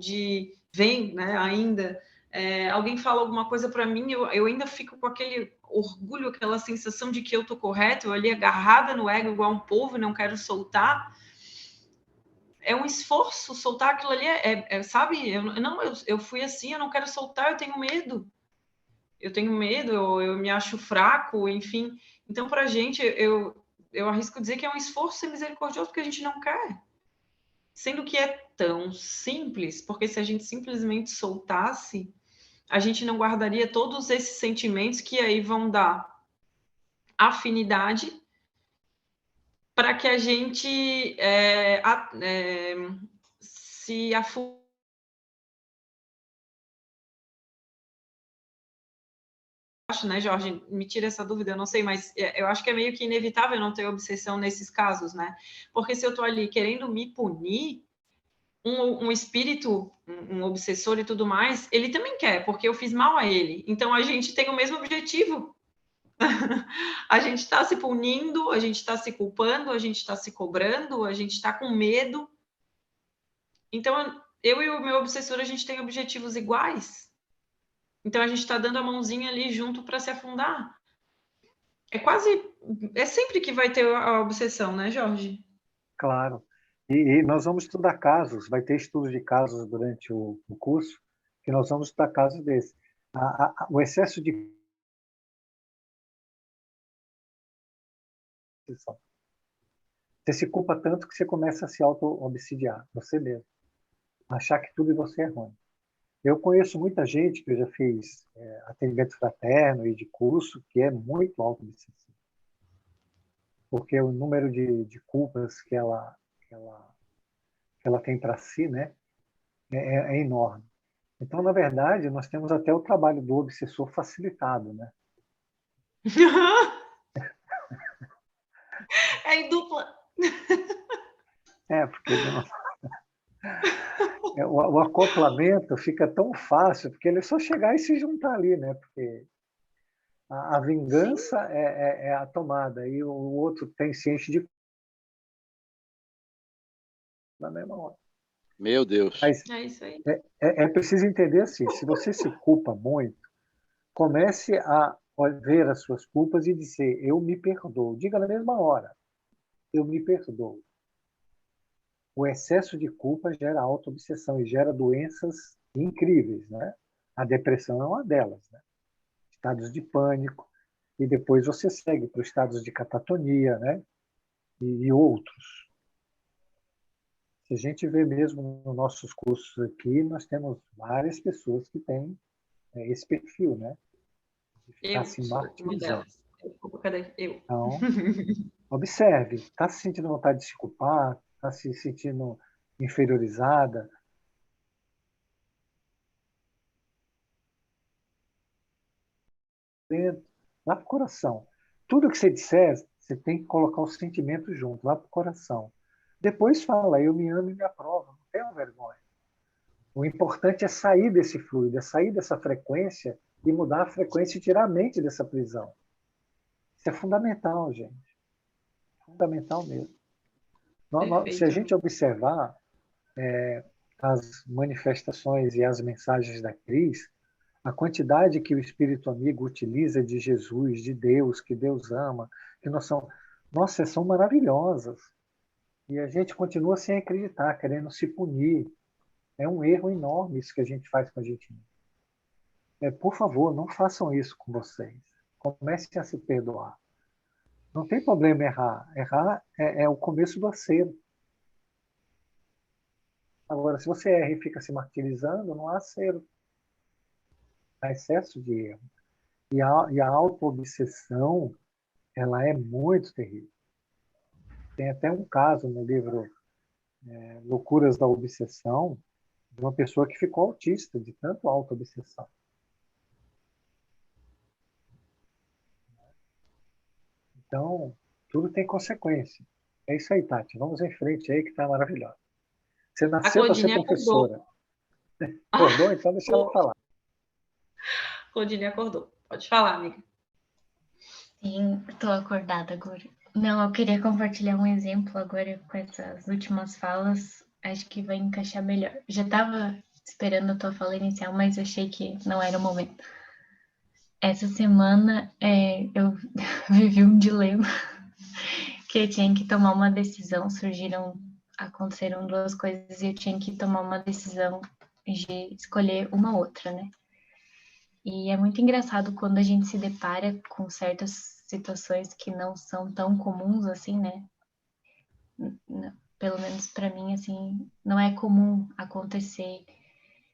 B: vem, né, ainda. Alguém fala alguma coisa para mim, eu ainda fico com aquele orgulho, aquela sensação de que eu tô correto, eu ali agarrada no ego igual um polvo, não quero soltar. É um esforço soltar aquilo ali, sabe? Eu fui assim, eu não quero soltar, eu tenho medo. Eu me acho fraco, enfim. Então, para a gente, eu arrisco dizer que é um esforço ser misericordioso, porque a gente não quer. Sendo que é tão simples, porque se a gente simplesmente soltasse, a gente não guardaria todos esses sentimentos que aí vão dar afinidade para que a gente se afunde. Acho, né, Jorge? Me tira essa dúvida, eu não sei, mas eu acho que é meio que inevitável não ter obsessão nesses casos, né? Porque se eu estou ali querendo me punir, um espírito, um obsessor e tudo mais, ele também quer, porque eu fiz mal a ele. Então a gente tem o mesmo objetivo. A gente está se punindo, a gente está se culpando, a gente está se cobrando, a gente está com medo. Então eu e o meu obsessor, a gente tem objetivos iguais. Então a gente está dando a mãozinha ali junto para se afundar. É sempre que vai ter a obsessão, né, Jorge?
D: Claro. E nós vamos estudar casos, vai ter estudos de casos durante o curso, que nós vamos estudar casos desses. O excesso de você se culpa tanto que você começa a se auto-obsidiar, você mesmo. Achar que tudo em você é ruim. Eu conheço muita gente que eu já fiz atendimento fraterno e de curso, que é muito auto-obsessivo. Porque o número de culpas que ela tem para si, né, é enorme. Então, na verdade, nós temos até o trabalho do obsessor facilitado, né?
B: É em dupla.
D: Porque o acoplamento fica tão fácil, porque ele é só chegar e se juntar ali, né? Porque a vingança é a tomada, e o outro tem ciência de na mesma hora.
E: Meu Deus.
D: Mas
B: É isso aí.
D: é preciso entender assim, se você se culpa muito, comece a ver as suas culpas e dizer, eu me perdoo. Diga na mesma hora, eu me perdoo. O excesso de culpa gera autoobsessão e gera doenças incríveis, né? A depressão é uma delas, né? Estados de pânico, e depois você segue para os estados de catatonia, né? E outros. Se a gente vê mesmo nos nossos cursos aqui, nós temos várias pessoas que têm esse perfil, né? De ficar
B: Eu
D: se
B: sou uma
D: martirizando.
B: delas. Cadê? Eu.
D: Então, observe, está se sentindo vontade de se culpar, está se sentindo inferiorizada, lá para o coração. Tudo que você disser, você tem que colocar o sentimento junto, lá para o coração. Depois fala, eu me amo e me aprovo, não tenho vergonha. O importante é sair desse fluido, é sair dessa frequência e mudar a frequência e tirar a mente dessa prisão. Isso é fundamental, gente. Fundamental mesmo. Se a gente observar as manifestações e as mensagens da Cris, a quantidade que o Espírito Amigo utiliza de Jesus, de Deus, que Deus ama, que nossa, são maravilhosas. E a gente continua sem acreditar, querendo se punir. É um erro enorme isso que a gente faz com a gente. Por favor, não façam isso com vocês. Comecem a se perdoar. Não tem problema errar. Errar é o começo do acerto. Agora, se você erra e fica se martirizando, não há acerto. Há excesso de erro. E a auto-obsessão, ela é muito terrível. Tem até um caso no livro Loucuras da Obsessão, de uma pessoa que ficou autista de tanto auto-obsessão. Então, tudo tem consequência. É isso aí, Tati. Vamos em frente aí, que está maravilhosa. Você
B: A
D: nasceu para ser
B: Claudine acordou.
D: professora. Acordou? Então deixa ela falar.
B: Claudine acordou. Pode falar, amiga.
G: Sim, estou acordada agora. Não, eu queria compartilhar um exemplo agora com essas últimas falas. Acho que vai encaixar melhor. Já estava esperando a tua fala inicial, mas achei que não era o momento. Essa semana eu vivi um dilema que eu tinha que tomar uma decisão. Aconteceram duas coisas e eu tinha que tomar uma decisão de escolher uma outra, né? E é muito engraçado quando a gente se depara com certas situações que não são tão comuns assim, né? Pelo menos para mim, assim, não é comum acontecer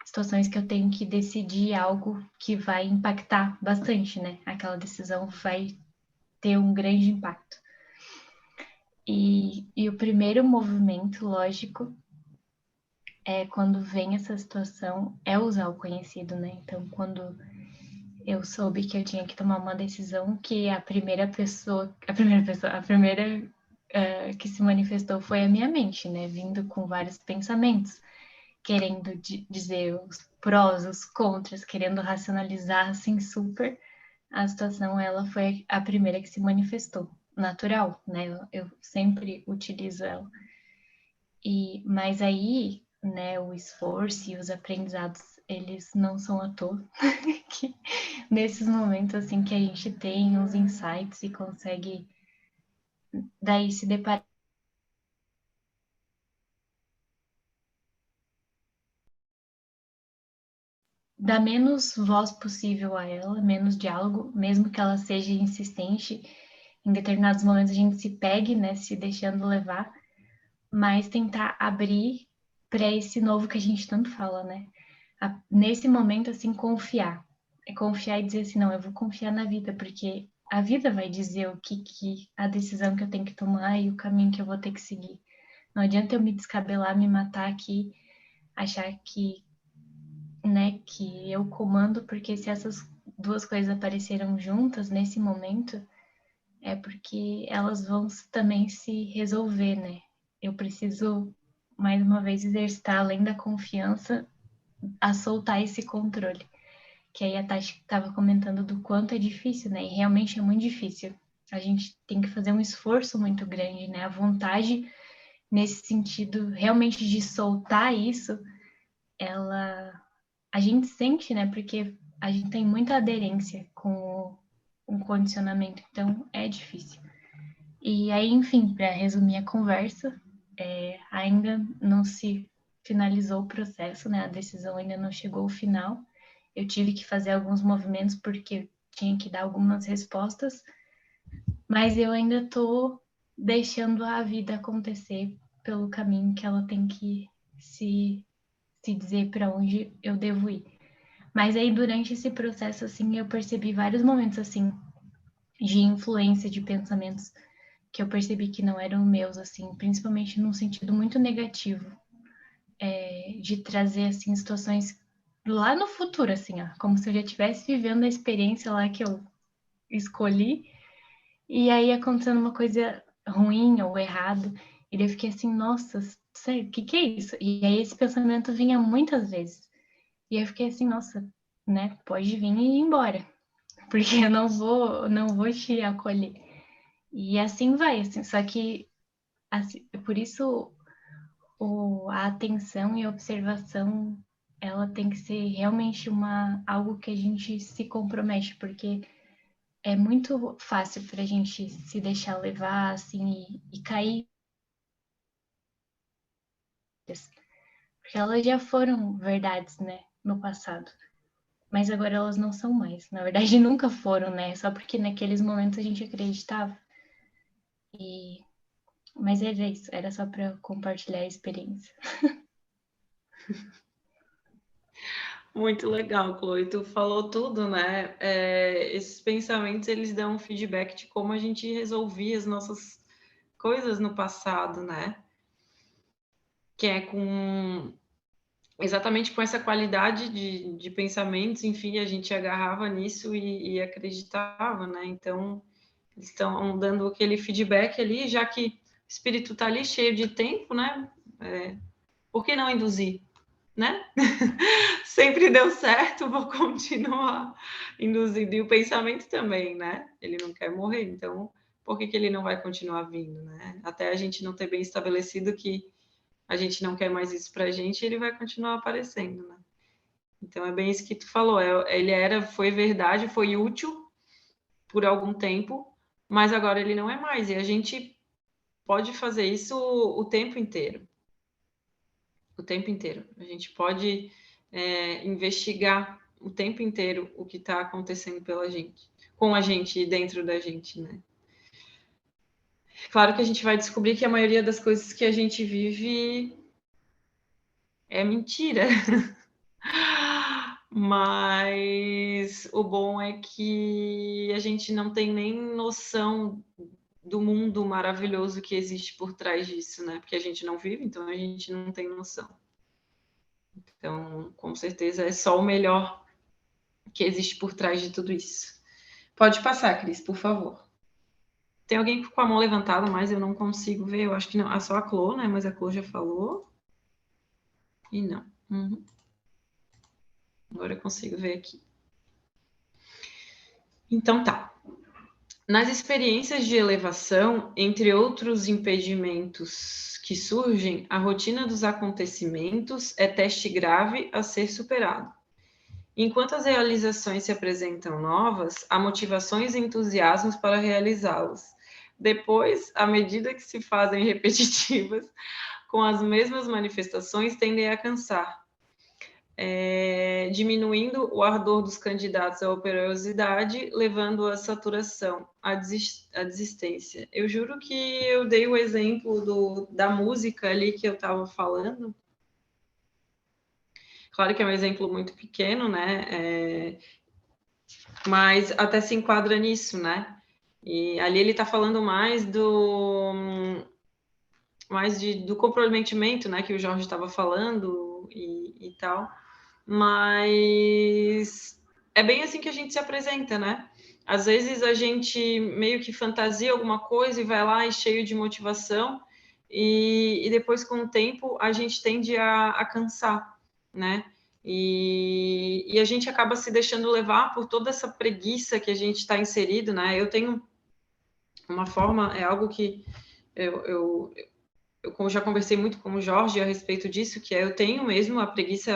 G: situações que eu tenho que decidir algo que vai impactar bastante, né? Aquela decisão vai ter um grande impacto. E o primeiro movimento, lógico, quando vem essa situação, é usar o conhecido, né? Então, quando eu soube que eu tinha que tomar uma decisão, que a primeira que se manifestou foi a minha mente, né? Vindo com vários pensamentos, querendo dizer os prós, os contras, querendo racionalizar assim super a situação. Ela foi a primeira que se manifestou, natural, né? Eu sempre utilizo ela. Mas aí, né, o esforço e os aprendizados, eles não são à toa. Que nesses momentos assim que a gente tem uns insights e consegue daí se deparar, dar menos voz possível a ela, menos diálogo, mesmo que ela seja insistente, em determinados momentos a gente se pegue, né, se deixando levar, mas tentar abrir para esse novo que a gente tanto fala, né? Nesse momento, assim, confiar. É confiar e dizer assim, não, eu vou confiar na vida, porque a vida vai dizer a decisão que eu tenho que tomar e o caminho que eu vou ter que seguir. Não adianta eu me descabelar, me matar aqui, achar que, né, que eu comando, porque se essas duas coisas apareceram juntas nesse momento, é porque elas vão também se resolver, né? Eu preciso, mais uma vez, exercitar, além da confiança, a soltar esse controle. Que aí a Tati estava comentando do quanto é difícil, né? E realmente é muito difícil. A gente tem que fazer um esforço muito grande, né? A vontade, nesse sentido, realmente de soltar isso, a gente sente, né? Porque a gente tem muita aderência com o condicionamento, então é difícil. E aí, enfim, para resumir a conversa, ainda não se finalizou o processo, né? A decisão ainda não chegou ao final. Eu tive que fazer alguns movimentos porque tinha que dar algumas respostas, mas eu ainda estou deixando a vida acontecer pelo caminho que ela tem que se dizer para onde eu devo ir. Mas aí, durante esse processo, assim, eu percebi vários momentos, assim, de influência de pensamentos que eu percebi que não eram meus, assim, principalmente num sentido muito negativo, de trazer, assim, situações lá no futuro, assim, ó, como se eu já estivesse vivendo a experiência lá que eu escolhi, e aí acontecendo uma coisa ruim ou errado, e daí eu fiquei assim, nossa, sério, o que é isso? E aí esse pensamento vinha muitas vezes, e eu fiquei assim, nossa, né, pode vir e ir embora, porque eu não vou te acolher. E assim vai, assim, só que assim, por isso a atenção e a observação, ela tem que ser realmente algo que a gente se compromete, porque é muito fácil para a gente se deixar levar assim e cair, porque elas já foram verdades, né, no passado, mas agora elas não são mais. Na verdade, nunca foram, né? Só porque naqueles momentos a gente acreditava. Mas era isso, era só para compartilhar a experiência.
B: Muito legal, Chloe. Tu falou tudo, né? Esses pensamentos, eles dão um feedback de como a gente resolvia as nossas coisas no passado, né? Que é exatamente com essa qualidade de pensamentos, enfim, a gente agarrava nisso e acreditava, né? Então, eles estão dando aquele feedback ali, já que o espírito está ali cheio de tempo, né? Por que não induzir, né? Sempre deu certo, vou continuar induzindo. E o pensamento também, né? Ele não quer morrer, então por que ele não vai continuar vindo, né? Até a gente não ter bem estabelecido que a gente não quer mais isso pra gente, ele vai continuar aparecendo, né? Então é bem isso que tu falou, foi verdade, foi útil por algum tempo, mas agora ele não é mais, e a gente pode fazer isso o tempo inteiro. O tempo inteiro. A gente pode investigar o tempo inteiro o que está acontecendo com a gente e dentro da gente, né? Claro que a gente vai descobrir que a maioria das coisas que a gente vive é mentira. Mas o bom é que a gente não tem nem noção do mundo maravilhoso que existe por trás disso, né? Porque a gente não vive, então a gente não tem noção. Então, com certeza, é só o melhor que existe por trás de tudo isso. Pode passar, Cris, por favor. Tem alguém com a mão levantada, mas eu não consigo ver. Eu acho que não. Só a Clô, né? Mas a Clô já falou. E não. Uhum. Agora eu consigo ver aqui. Então tá. Nas experiências de elevação, entre outros impedimentos que surgem, a rotina dos acontecimentos é teste grave a ser superado. Enquanto as realizações se apresentam novas, há motivações e entusiasmos para realizá-las. Depois, à medida que se fazem repetitivas, com as mesmas manifestações, tendem a cansar, diminuindo o ardor dos candidatos à operosidade, levando à saturação, à desistência. Eu juro que eu dei o exemplo da música ali que eu estava falando. Claro que é um exemplo muito pequeno, né? Mas até se enquadra nisso, né? E ali ele está falando mais do comprometimento, né? Que o Jorge estava falando e tal. Mas é bem assim que a gente se apresenta, né? Às vezes a gente meio que fantasia alguma coisa e vai lá e cheio de motivação, e depois, com o tempo, a gente tende a cansar, né? E a gente acaba se deixando levar por toda essa preguiça que a gente está inserido, né? Eu tenho uma forma, é algo que eu já conversei muito com o Jorge a respeito disso, que eu tenho mesmo a preguiça,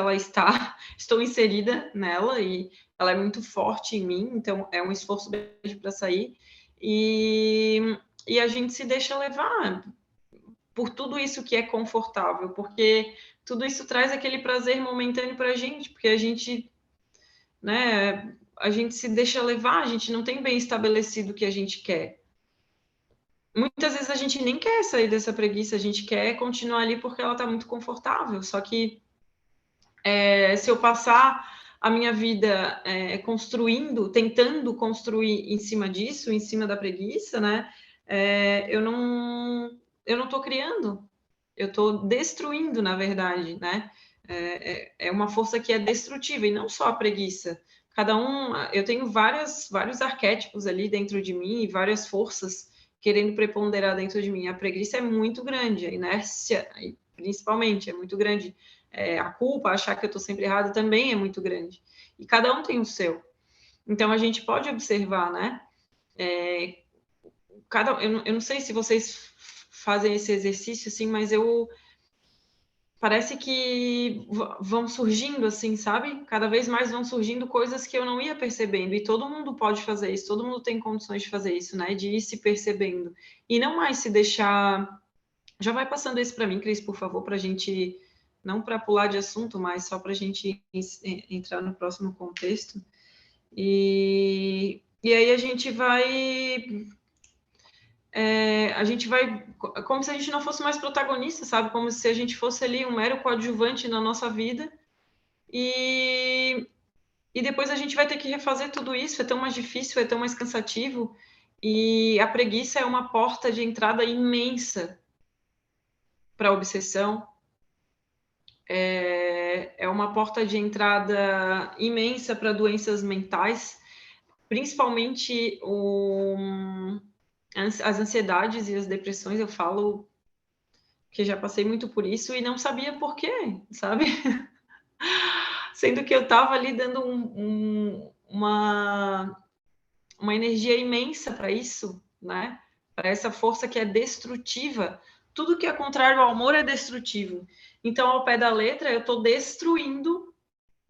B: estou inserida nela e ela é muito forte em mim, então é um esforço grande para sair, e a gente se deixa levar por tudo isso que é confortável, porque tudo isso traz aquele prazer momentâneo para a gente, porque a gente, né, a gente se deixa levar, a gente não tem bem estabelecido o que a gente quer. Muitas vezes a gente nem quer sair dessa preguiça, a gente quer continuar ali porque ela está muito confortável. Só que se eu passar a minha vida tentando construir em cima disso, em cima da preguiça, né? Eu não estou criando, eu estou destruindo, na verdade, né? É uma força que é destrutiva, e não só a preguiça. Eu tenho vários arquétipos ali dentro de mim e várias forças querendo preponderar dentro de mim. A preguiça é muito grande, a inércia, principalmente, é muito grande. A culpa, achar que eu estou sempre errado, também é muito grande. E cada um tem o seu. Então, a gente pode observar, né? Eu não sei se vocês fazem esse exercício, assim, mas parece que vão surgindo, assim, sabe? Cada vez mais vão surgindo coisas que eu não ia percebendo. E todo mundo pode fazer isso, todo mundo tem condições de fazer isso, né? De ir se percebendo. E não mais se deixar... Já vai passando isso para mim, Cris, por favor, para a gente... Não para pular de assunto, mas só para a gente entrar no próximo contexto. E aí a gente vai... a gente vai, como se a gente não fosse mais protagonista, sabe? Como se a gente fosse ali um mero coadjuvante na nossa vida. E depois a gente vai ter que refazer tudo isso, é tão mais difícil, é tão mais cansativo. E a preguiça é uma porta de entrada imensa para a obsessão. É uma porta de entrada imensa para doenças mentais, principalmente as ansiedades e as depressões. Eu falo que já passei muito por isso e não sabia por quê, sabe? Sendo que eu estava ali dando uma energia imensa para isso, né? Para essa força que é destrutiva. Tudo que é contrário ao amor é destrutivo. Então, ao pé da letra, eu estou destruindo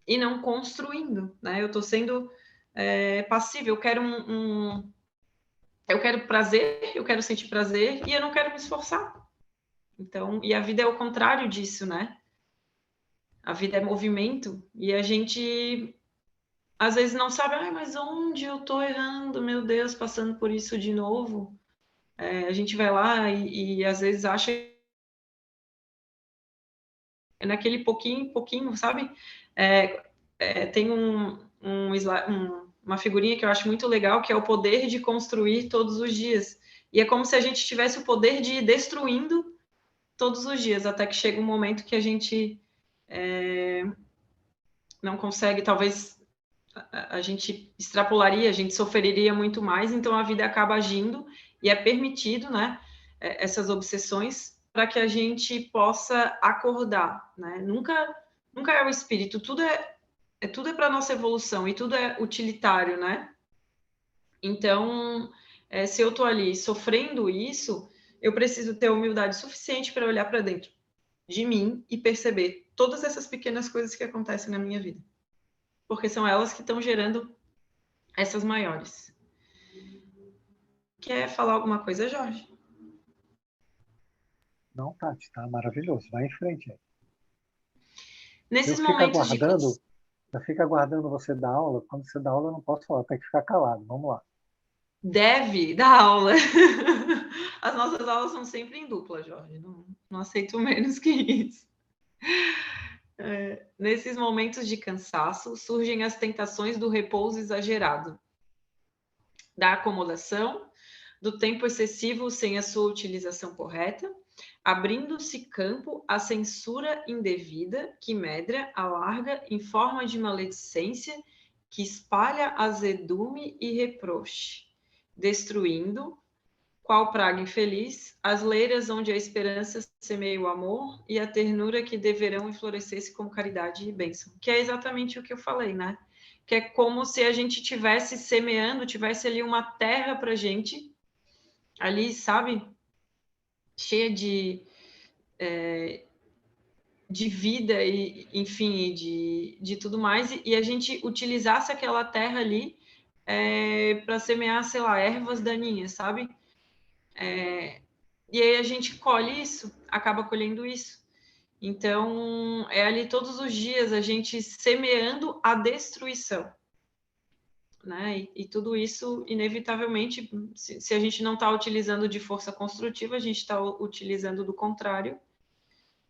B: e não construindo, né? Eu estou sendo passiva. Eu quero eu quero prazer, eu quero sentir prazer e eu não quero me esforçar. Então, e a vida é o contrário disso, né? A vida é movimento e a gente às vezes não sabe, mas onde eu estou errando, meu Deus, passando por isso de novo. A gente vai lá e às vezes acha naquele pouquinho, sabe? Tem uma figurinha que eu acho muito legal, que é o poder de construir todos os dias. E é como se a gente tivesse o poder de ir destruindo todos os dias, até que chega um momento que a gente não consegue, talvez a gente extrapolaria, a gente sofreria muito mais, então a vida acaba agindo e é permitido, né, essas obsessões para que a gente possa acordar, né? Nunca é o espírito, tudo é para nossa evolução e tudo é utilitário, né? Então, se eu estou ali sofrendo isso, eu preciso ter humildade suficiente para olhar para dentro de mim e perceber todas essas pequenas coisas que acontecem na minha vida, porque são elas que estão gerando essas maiores. Quer falar alguma coisa, Jorge?
D: Não, Tati, tá maravilhoso. Vai em frente aí.
B: Nesses momentos de
D: eu fico aguardando você dar aula. Quando você dá aula, eu não posso falar, tem que ficar calado. Vamos lá.
B: Deve dar aula. As nossas aulas são sempre em dupla, Jorge. Não aceito menos que isso. Nesses momentos de cansaço, surgem as tentações do repouso exagerado, da acomodação, do tempo excessivo sem a sua utilização correta, abrindo-se campo à censura indevida que medra, alarga em forma de maledicência que espalha azedume e reproche, destruindo, qual praga infeliz, as leiras onde a esperança semeia o amor e a ternura que deverão enflorescer-se como caridade e bênção. Que é exatamente o que eu falei, né? Que é como se a gente tivesse semeando, tivesse ali uma terra para gente, ali, sabe? Cheia de vida e, enfim, de tudo mais, e a gente utilizasse aquela terra ali para semear, sei lá, ervas daninhas, sabe? E aí a gente colhe isso, acaba colhendo isso. Então, é ali todos os dias a gente semeando a destruição, né? E tudo isso, inevitavelmente, se a gente não está utilizando de força construtiva, a gente está utilizando do contrário,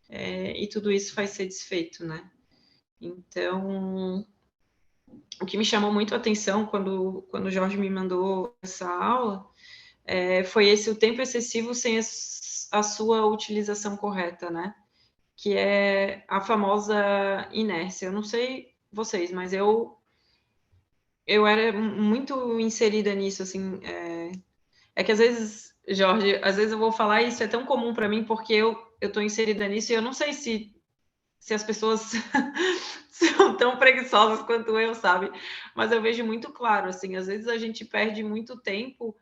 B: e tudo isso vai ser desfeito, né? Então, o que me chamou muito a atenção quando o Jorge me mandou essa aula foi o tempo excessivo sem a sua utilização correta, né? Que é a famosa inércia. Eu não sei vocês, mas eu era muito inserida nisso, assim. Que às vezes, Jorge, às vezes eu vou falar isso, é tão comum para mim, porque eu estou inserida nisso e eu não sei se as pessoas são tão preguiçosas quanto eu, sabe? Mas eu vejo muito claro, assim, às vezes a gente perde muito tempo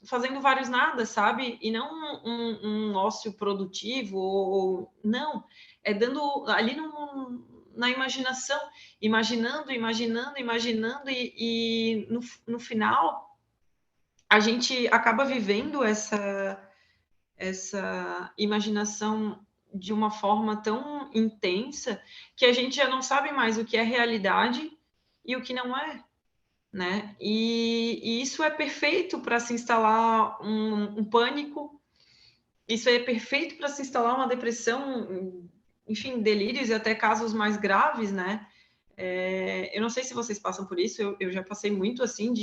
B: fazendo vários nada, sabe? E não um ócio produtivo, não, dando ali na imaginação, imaginando, e no final a gente acaba vivendo essa imaginação de uma forma tão intensa que a gente já não sabe mais o que é realidade e o que não é. né? E isso é perfeito para se instalar um pânico, isso é perfeito para se instalar uma depressão, enfim, delírios e até casos mais graves, né? Eu não sei se vocês passam por isso, eu já passei muito assim,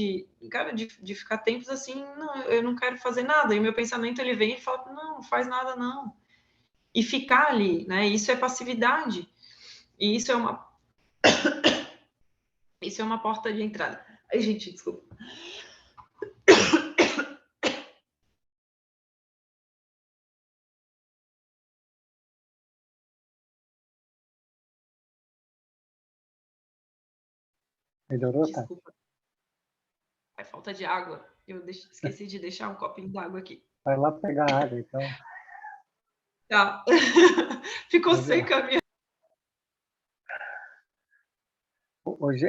B: cara, de ficar tempos assim, não, eu não quero fazer nada, e o meu pensamento ele vem e fala, não faz nada não, e ficar ali, né? Isso é passividade, e isso é uma porta de entrada. Ai, gente, desculpa.
D: Melhorou, tá?
B: Desculpa. É falta de água. Eu esqueci de deixar um copinho d'água aqui.
D: Vai lá pegar água, então.
B: Tá. Ficou seca a minha.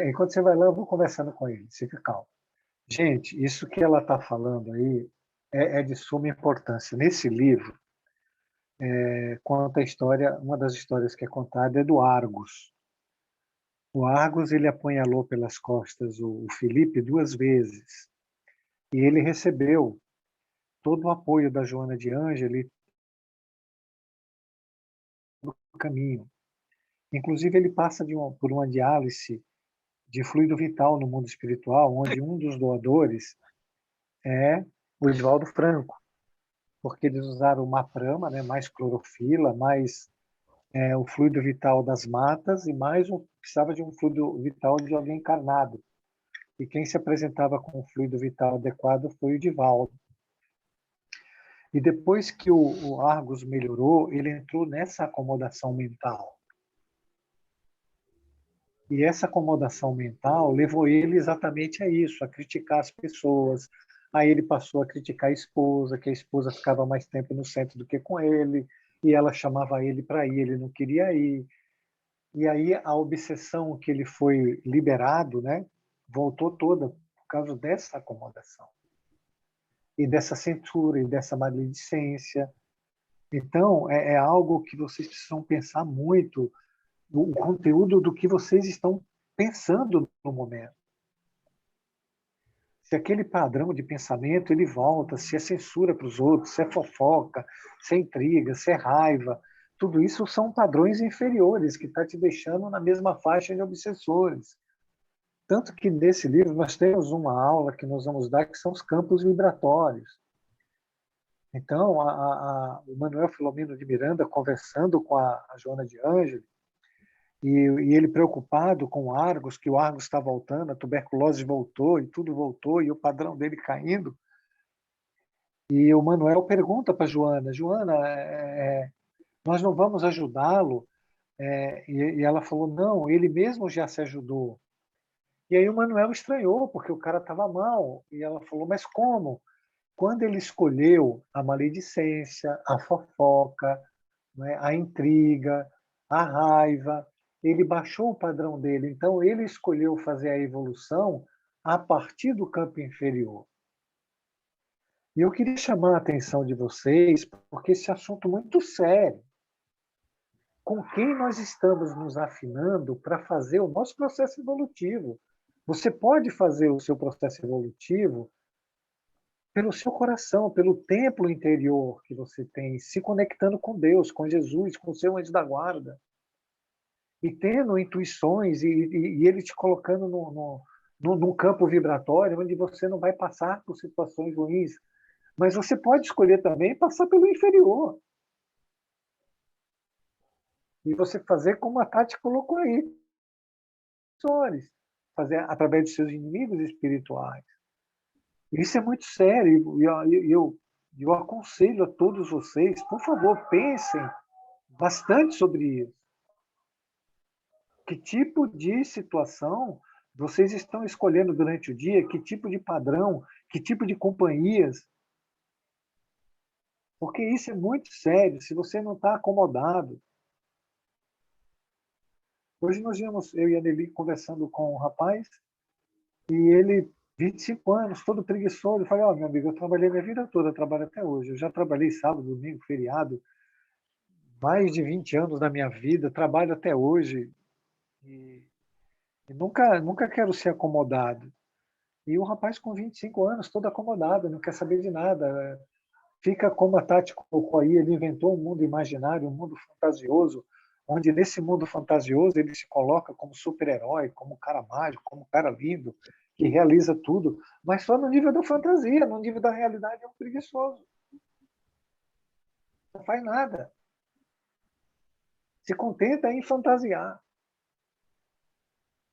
D: Enquanto você vai lá, eu vou conversando com ele. Fica calmo. Gente, isso que ela está falando aí é de suma importância. Nesse livro, conta a história, uma das histórias que é contada é do Argos. O Argos ele apunhalou pelas costas o Felipe 2 vezes. E ele recebeu todo o apoio da Joana de Ângeli no caminho. Inclusive, ele passa por uma diálise de fluido vital no mundo espiritual, onde um dos doadores é o Edivaldo Franco, porque eles usaram uma prama, né, mais clorofila, mais o fluido vital das matas e mais precisava de um fluido vital de alguém encarnado. E quem se apresentava com o fluido vital adequado foi o Edivaldo. E depois que o Argos melhorou, ele entrou nessa acomodação mental. E essa acomodação mental levou ele exatamente a isso, a criticar as pessoas. Aí ele passou a criticar a esposa, que a esposa ficava mais tempo no centro do que com ele, e ela chamava ele para ir, ele não queria ir. E aí a obsessão que ele foi liberado, né, voltou toda por causa dessa acomodação. E dessa censura, e dessa maledicência. Então, é algo que vocês precisam pensar muito, o conteúdo do que vocês estão pensando no momento. Se aquele padrão de pensamento ele volta, se é censura para os outros, se é fofoca, se é intriga, se é raiva, tudo isso são padrões inferiores que está te deixando na mesma faixa de obsessores. Tanto que nesse livro nós temos uma aula que nós vamos dar que são os campos vibratórios. Então, o Manuel Filomeno de Miranda conversando com a Joana de Ângeli, e ele preocupado com o Argos, que o Argos está voltando, a tuberculose voltou e tudo voltou, e o padrão dele caindo. E o Manuel pergunta para a Joana, nós não vamos ajudá-lo? E ela falou, não, ele mesmo já se ajudou. E aí o Manuel estranhou, porque o cara estava mal. E ela falou, mas como? Quando ele escolheu a maledicência, a fofoca, né, a intriga, a raiva, ele baixou o padrão dele. Então, ele escolheu fazer a evolução a partir do campo inferior. E eu queria chamar a atenção de vocês, porque esse assunto é muito sério. Com quem nós estamos nos afinando para fazer o nosso processo evolutivo? Você pode fazer o seu processo evolutivo pelo seu coração, pelo templo interior que você tem, se conectando com Deus, com Jesus, com o seu anjo da guarda, e tendo intuições e ele te colocando num campo vibratório onde você não vai passar por situações ruins. Mas você pode escolher também passar pelo inferior. E você fazer como a Tati colocou aí. Fazer através dos seus inimigos espirituais. Isso é muito sério. E eu aconselho a todos vocês, por favor, pensem bastante sobre isso. Que tipo de situação vocês estão escolhendo durante o dia? Que tipo de padrão? Que tipo de companhias? Porque isso é muito sério, se você não está acomodado. Hoje nós vimos, eu e a Nelly, conversando com um rapaz, e ele, 25 anos, todo preguiçoso. Eu falei, meu amigo, eu trabalhei minha vida toda, eu trabalho até hoje. Eu já trabalhei sábado, domingo, feriado, mais de 20 anos da minha vida, trabalho até hoje. E nunca quero ser acomodado. E o rapaz com 25 anos, todo acomodado, não quer saber de nada. Fica como a Tati colocou aí, ele inventou um mundo imaginário, um mundo fantasioso, onde nesse mundo fantasioso ele se coloca como super-herói, como cara mágico, como cara lindo, que realiza tudo, mas só no nível da fantasia, no nível da realidade é um preguiçoso. Não faz nada. Se contenta em fantasiar.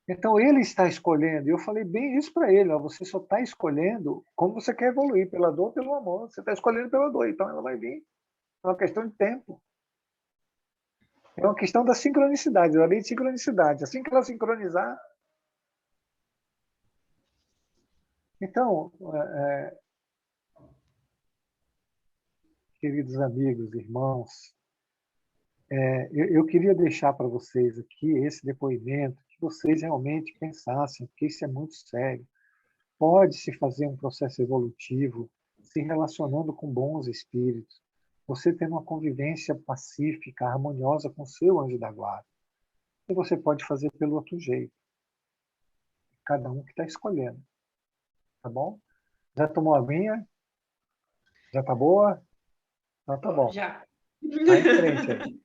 D: Então ele está escolhendo, e eu falei bem isso para ele, ó, você só está escolhendo como você quer evoluir, pela dor ou pelo amor. Você está escolhendo pela dor, então ela vai vir. É uma questão de tempo. É uma questão da sincronicidade, da lei de sincronicidade. Assim que ela sincronizar. Então, queridos amigos, irmãos, eu queria deixar para vocês aqui esse depoimento, que vocês realmente pensassem, porque isso é muito sério. Pode-se fazer um processo evolutivo se relacionando com bons espíritos, você tendo uma convivência pacífica, harmoniosa com o seu anjo da guarda. E você pode fazer pelo outro jeito. Cada um que está escolhendo. Tá bom? Já tomou a aguinha? Já tá boa? Então tá bom.
B: Já.
D: Vai em frente aí.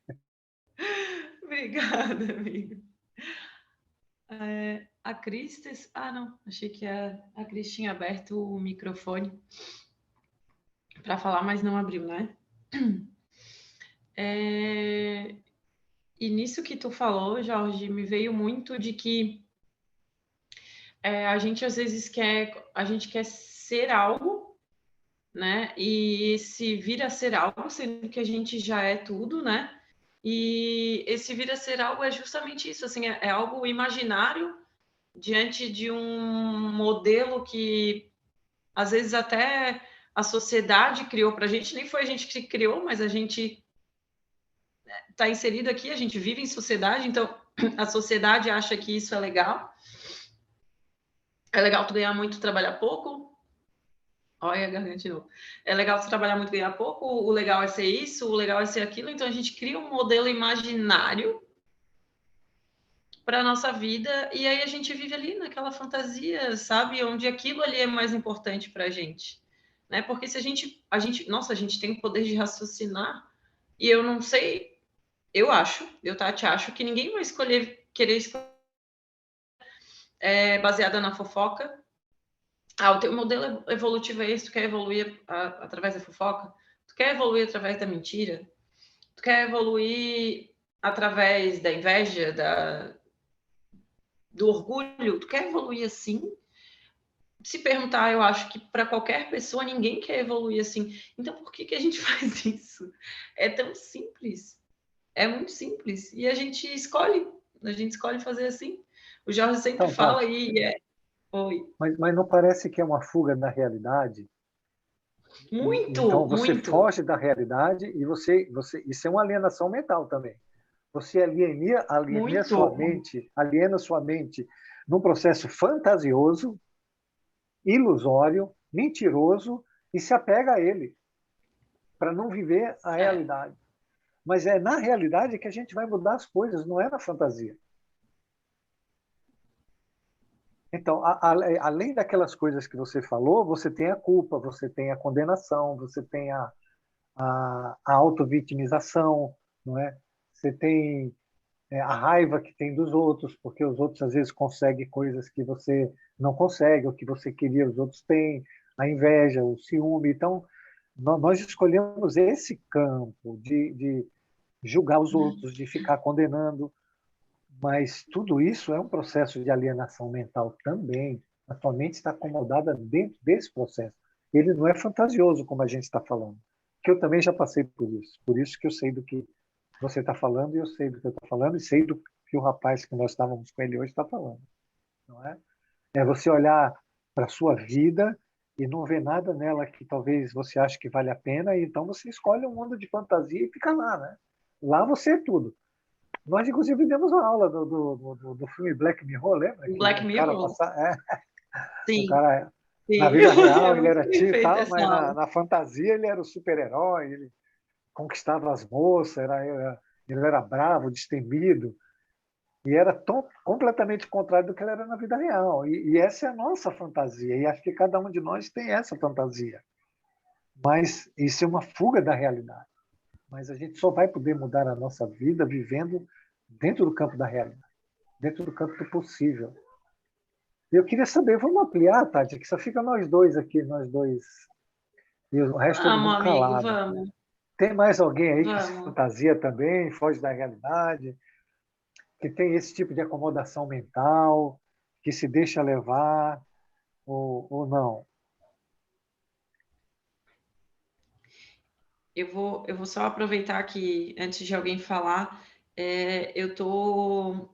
B: Obrigada, amigo. A Cris... Ah, não. Achei que a Cris tinha aberto o microfone para falar, mas não abriu, né? E nisso que tu falou, Jorge, me veio muito de que a gente às vezes a gente quer ser algo, né? E se vir a ser algo, sendo que a gente já é tudo, né? E esse vir a ser algo é justamente isso, assim, é algo imaginário diante de um modelo que às vezes até a sociedade criou para a gente, nem foi a gente que criou, mas a gente está inserido aqui, a gente vive em sociedade, então a sociedade acha que isso é legal. É legal tu ganhar muito, trabalhar pouco. Olha a garganta de novo. É legal tu trabalhar muito, ganhar pouco. O legal é ser isso, o legal é ser aquilo. Então a gente cria um modelo imaginário para a nossa vida e aí a gente vive ali naquela fantasia, sabe? Onde aquilo ali é mais importante para a gente. Né? Porque se a gente, nossa, a gente tem o poder de raciocinar e eu não sei, eu, Tati, acho que ninguém vai querer escolher baseada na fofoca. O teu modelo evolutivo é esse, tu quer evoluir através da fofoca? Tu quer evoluir através da mentira? Tu quer evoluir através da inveja, do orgulho? Tu quer evoluir assim? Se perguntar, eu acho que para qualquer pessoa, ninguém quer evoluir assim. Então, por que a gente faz isso? É tão simples. É muito simples. E a gente escolhe fazer assim. O Jorge sempre
D: Então,
B: fala
D: Tati,
B: Oi.
D: mas não parece que é uma fuga da realidade?
B: Muito,
D: Então você
B: muito.
D: foge da realidade e isso é uma alienação mental também. Você aliena sua mente num processo fantasioso, ilusório, mentiroso e se apega a ele para não viver a realidade. Mas é na realidade que a gente vai mudar as coisas, não é na fantasia. Então, além daquelas coisas que você falou, você tem a culpa, você tem a condenação, você tem a autovitimização, não é? Você tem a raiva que tem dos outros, porque os outros às vezes conseguem coisas que você não consegue, ou que você queria, os outros têm, a inveja, o ciúme. Então, nós escolhemos esse campo de julgar os outros, de ficar condenando, mas tudo isso é um processo de alienação mental também. A sua mente está acomodada dentro desse processo. Ele não é fantasioso, como a gente está falando. Que eu também já passei por isso que eu sei do que você está falando, e eu sei do que eu estou falando, e sei do que o rapaz que nós estávamos com ele hoje está falando. Não é? É você olhar para a sua vida e não ver nada nela que talvez você ache que vale a pena, e então você escolhe um mundo de fantasia e fica lá. Né? Lá você é tudo. Nós, inclusive, demos uma aula do filme Black Mirror, lembra?
B: Black Mirror?
D: Sim. O cara, na vida real, ele era tio e tal, mas na fantasia ele era o super-herói, ele conquistava as moças, ele era bravo, destemido. E era completamente contrário do que ela era na vida real. E essa é a nossa fantasia. E acho que cada um de nós tem essa fantasia. Mas isso é uma fuga da realidade. Mas a gente só vai poder mudar a nossa vida vivendo dentro do campo da realidade, dentro do campo do possível. Eu queria saber, vamos ampliar, Tati, que só fica nós dois aqui, nós dois, e o resto todo
B: Vamos,
D: mundo
B: amigo,
D: calado.
B: vamos.
D: Tem mais alguém aí que se
B: Vamos.
D: fantasia também, foge da realidade, que tem esse tipo de acomodação mental, que se deixa levar, ou não?
B: Eu vou só aproveitar que, antes de alguém falar, eu tô...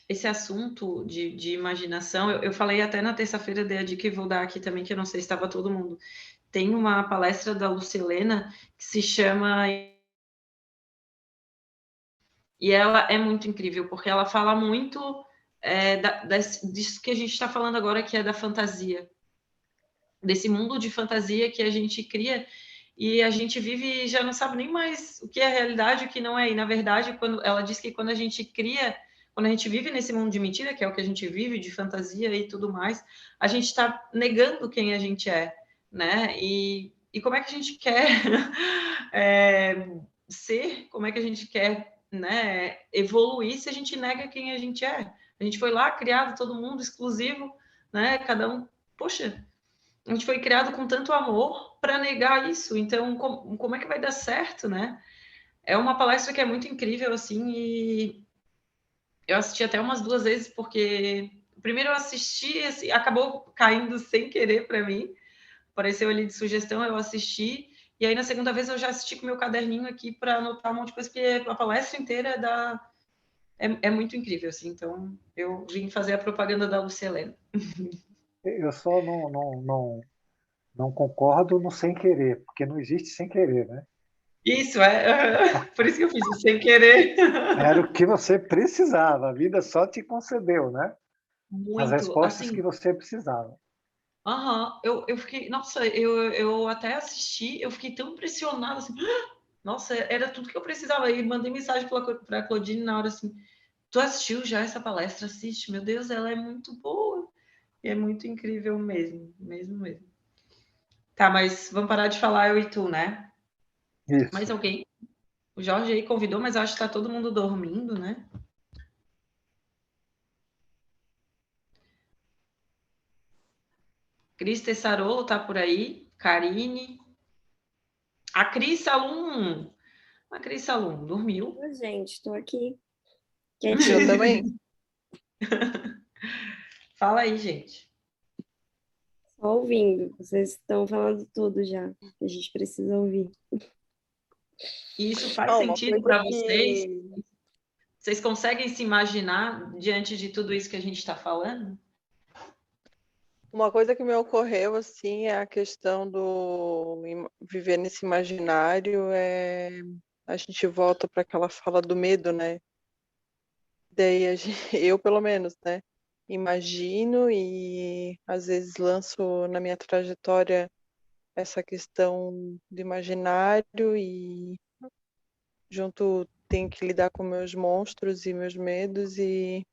B: Esse assunto de imaginação, eu falei até na terça-feira, dei a dica e vou dar aqui também, que eu não sei se estava todo mundo. Tem uma palestra da Lucilena que se chama... E ela é muito incrível, porque ela fala muito disso que a gente está falando agora, que é da fantasia. Desse mundo de fantasia que a gente cria e a gente vive e já não sabe nem mais o que é realidade e o que não é. E, na verdade, quando ela diz que quando a gente cria, quando a gente vive nesse mundo de mentira, que é o que a gente vive, de fantasia e tudo mais, a gente está negando quem a gente é, né? E como é que a gente quer ser, como é que a gente quer, né, evoluir se a gente nega quem a gente é? A gente foi lá, criado, todo mundo exclusivo, né? Cada um, poxa, a gente foi criado com tanto amor para negar isso. Então, como é que vai dar certo, né? É uma palestra que é muito incrível, assim, e eu assisti até umas 2 vezes, porque primeiro eu assisti, assim, acabou caindo sem querer para mim, apareceu ali de sugestão, eu assisti, e aí na segunda vez eu já assisti com meu caderninho aqui para anotar um monte de coisa, porque a palestra inteira é muito incrível, assim, então eu vim fazer a propaganda da Lucilena.
D: Eu só não concordo no sem querer, porque não existe sem querer, né?
B: Isso, por isso que eu fiz isso sem querer.
D: Era o que você precisava, a vida só te concedeu, né? As
B: Muito,
D: respostas
B: assim,
D: que você precisava.
B: eu fiquei, nossa, eu até assisti, eu fiquei tão impressionada, assim, nossa, era tudo que eu precisava, e mandei mensagem para a Claudine na hora, assim, tu assistiu já essa palestra? Assiste, meu Deus, ela é muito boa, e é muito incrível mesmo, mesmo, mesmo. Tá, mas vamos parar de falar eu e tu, né? Mais
D: Isso.
B: alguém? O Jorge aí convidou, mas acho que tá todo mundo dormindo, né? Cris Tessarolo tá por aí, Karine, a Cris Salum. A Cris Salum dormiu.
H: Oi, gente, estou aqui.
I: Eu também.
B: Fala aí, gente.
H: Só ouvindo. Vocês estão falando tudo já. A gente precisa ouvir.
B: E isso faz sentido para vocês? Vocês conseguem se imaginar diante de tudo isso que a gente está falando?
I: Uma coisa que me ocorreu, assim, é a questão do viver nesse imaginário, a gente volta para aquela fala do medo, né? Daí, eu, pelo menos, né? Imagino e, às vezes, lanço na minha trajetória essa questão do imaginário e, junto, tenho que lidar com meus monstros e meus medos e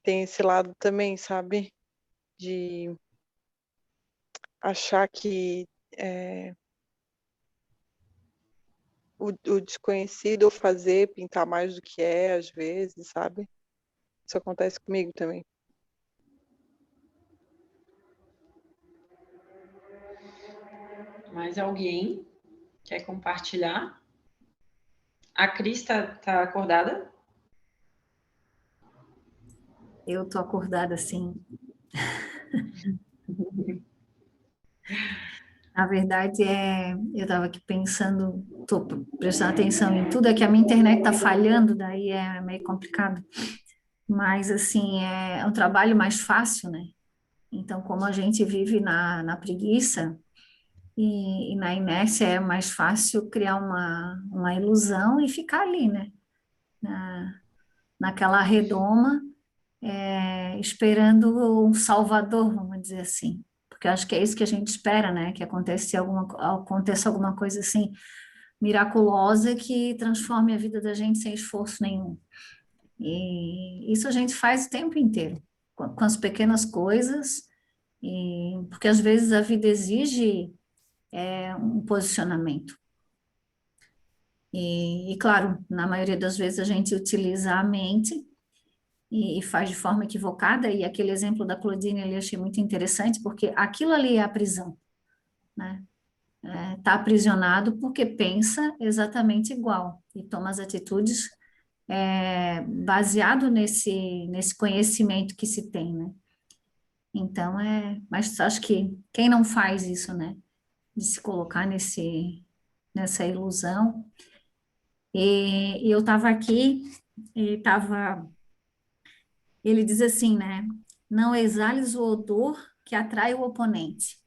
I: tem esse lado também, sabe? De achar que o desconhecido ou fazer, pintar mais do que é, às vezes, sabe? Isso acontece comigo também.
B: Mais alguém quer compartilhar? A Cris tá acordada?
A: Eu tô acordada assim. Na verdade, eu estava aqui pensando, estou prestando atenção em tudo, é que a minha internet está falhando, daí é meio complicado. Mas, assim, é um trabalho mais fácil, né? Então, como a gente vive na preguiça e na inércia, é mais fácil criar uma ilusão e ficar ali, né? Naquela redoma, esperando um salvador, vamos dizer assim. Porque eu acho que é isso que a gente espera, né? Que aconteça alguma coisa assim miraculosa que transforme a vida da gente sem esforço nenhum. E isso a gente faz o tempo inteiro, com as pequenas coisas, porque às vezes a vida exige um posicionamento. E claro, na maioria das vezes a gente utiliza a mente e faz de forma equivocada, e aquele exemplo da Claudine ali eu achei muito interessante, porque aquilo ali é a prisão, né? Está aprisionado porque pensa exatamente igual e toma as atitudes baseado nesse conhecimento que se tem, né? Então, mas acho que quem não faz isso, né? De se colocar nessa ilusão. E eu estava aqui, ele diz assim, né? Não exales o odor que atrai o oponente.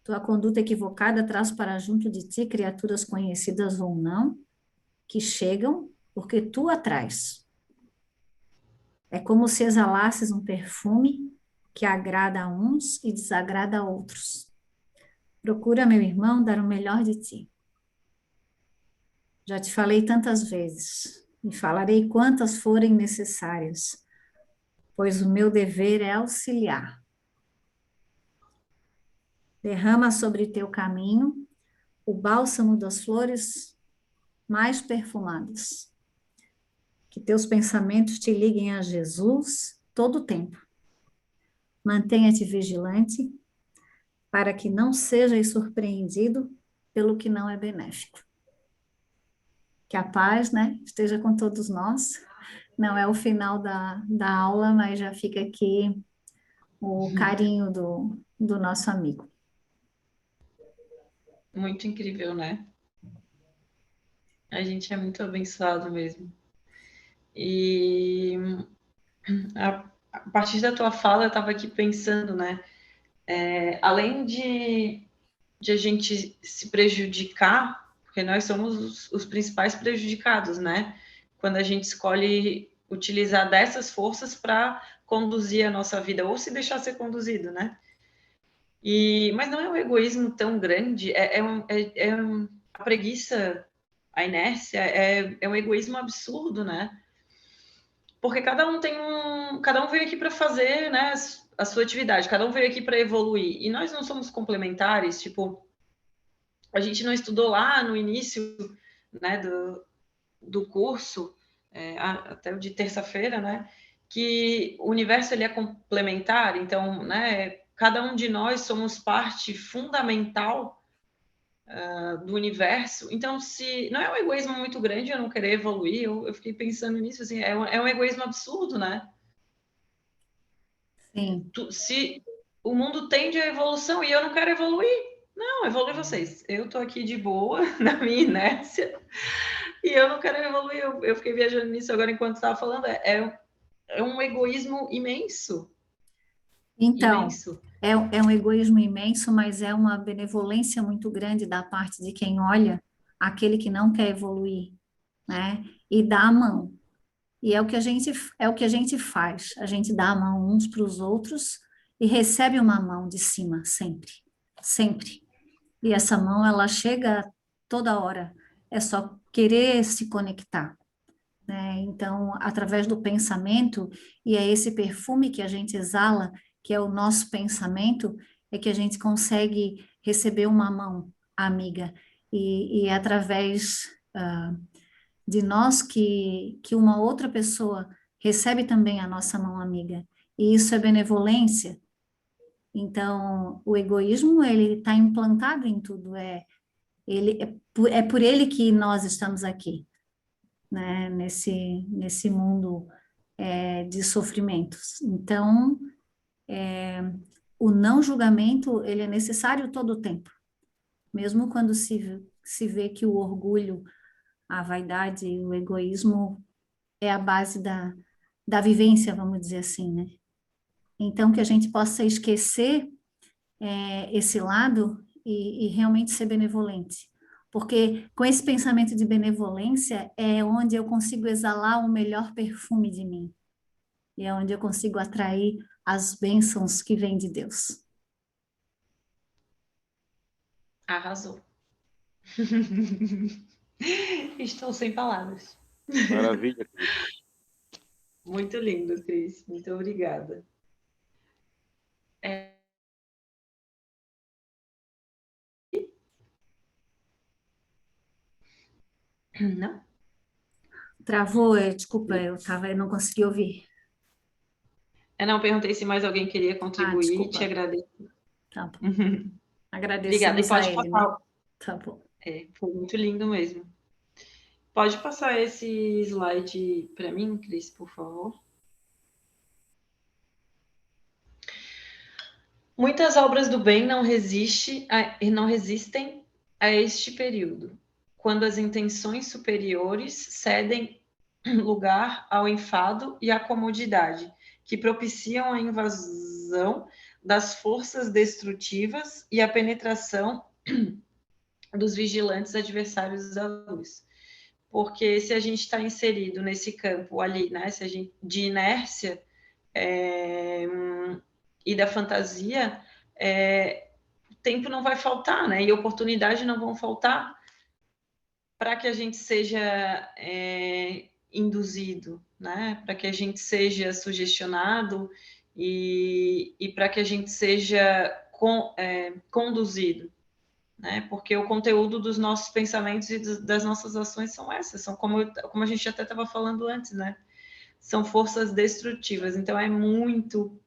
A: Tua conduta equivocada traz para junto de ti criaturas conhecidas ou não, que chegam porque tu atrás. É como se exalasses um perfume que agrada a uns e desagrada a outros. Procura, meu irmão, dar o melhor de ti. Já te falei tantas vezes, e falarei quantas forem necessárias, pois o meu dever é auxiliar. Derrama sobre teu caminho o bálsamo das flores mais perfumadas. Que teus pensamentos te liguem a Jesus todo o tempo. Mantenha-te vigilante para que não sejas surpreendido pelo que não é benéfico. Que a paz, né, esteja com todos nós. Não é o final da aula, mas já fica aqui o carinho do nosso amigo.
B: Muito incrível, né? A gente é muito abençoado mesmo. E a partir da tua fala, eu estava aqui pensando, né? Além de a gente se prejudicar, porque nós somos os principais prejudicados, né? Quando a gente escolhe utilizar dessas forças para conduzir a nossa vida, ou se deixar ser conduzido, né? Mas não é um egoísmo tão grande, a preguiça, a inércia, é um egoísmo absurdo, né? Porque cada um veio aqui para fazer, né, a sua atividade, cada um veio aqui para evoluir, e nós não somos complementares, tipo, a gente não estudou lá no início, né, do curso, até o de terça-feira, né, que o universo ele é complementar, então, né, cada um de nós somos parte fundamental do universo. Então, se não é um egoísmo muito grande eu não querer evoluir, eu fiquei pensando nisso, assim, é um egoísmo absurdo, né?
A: Sim.
B: Se o mundo tende à evolução e eu não quero evoluir, não, evolui vocês. Eu tô aqui de boa, na minha inércia, e eu não quero evoluir. Eu fiquei viajando nisso agora enquanto estava falando. É um egoísmo imenso.
A: Então,
B: Imenso.
A: é um egoísmo imenso, mas é uma benevolência muito grande da parte de quem olha aquele que não quer evoluir, né? E dá a mão. E é o que a gente faz. A gente dá a mão uns para os outros e recebe uma mão de cima, sempre. Sempre. E essa mão, ela chega toda hora. É só querer se conectar, né? Então, através do pensamento, e é esse perfume que a gente exala, que é o nosso pensamento, é que a gente consegue receber uma mão amiga. E é através de nós que uma outra pessoa recebe também a nossa mão amiga. E isso é benevolência. Então, o egoísmo, ele está implantado em tudo. É por ele que nós estamos aqui, né, nesse mundo de sofrimentos. Então, o não julgamento, ele é necessário todo o tempo, mesmo quando se vê que o orgulho, a vaidade, o egoísmo é a base da vivência, vamos dizer assim, né? Então, que a gente possa esquecer esse lado e realmente ser benevolente. Porque com esse pensamento de benevolência é onde eu consigo exalar o melhor perfume de mim. E é onde eu consigo atrair as bênçãos que vêm de Deus.
B: Arrasou. Estou sem palavras.
E: Maravilha, Cris.
B: Muito lindo, Cris. Muito obrigada. Não?
A: Travou, desculpa, eu não consegui ouvir.
B: Não, perguntei se mais alguém queria contribuir.
A: Desculpa.
B: Te agradeço.
A: Tá bom.
B: Obrigada. E
A: Agradecemos a
B: pode
A: ele, né?
B: passar.
A: Tá bom.
B: Foi muito lindo mesmo. Pode passar esse slide para mim, Cris, por favor? Muitas obras do bem não resistem a este período, quando as intenções superiores cedem lugar ao enfado e à comodidade, que propiciam a invasão das forças destrutivas e a penetração dos vigilantes adversários da luz. Porque se a gente está inserido nesse campo ali, né, se a gente, de inércia e da fantasia, o tempo não vai faltar, né, e oportunidade não vão faltar para que a gente seja induzido, né, para que a gente seja sugestionado e para que a gente seja conduzido. Né? Porque o conteúdo dos nossos pensamentos e das nossas ações são essas, são como a gente até estava falando antes, né? São forças destrutivas. Então é muito,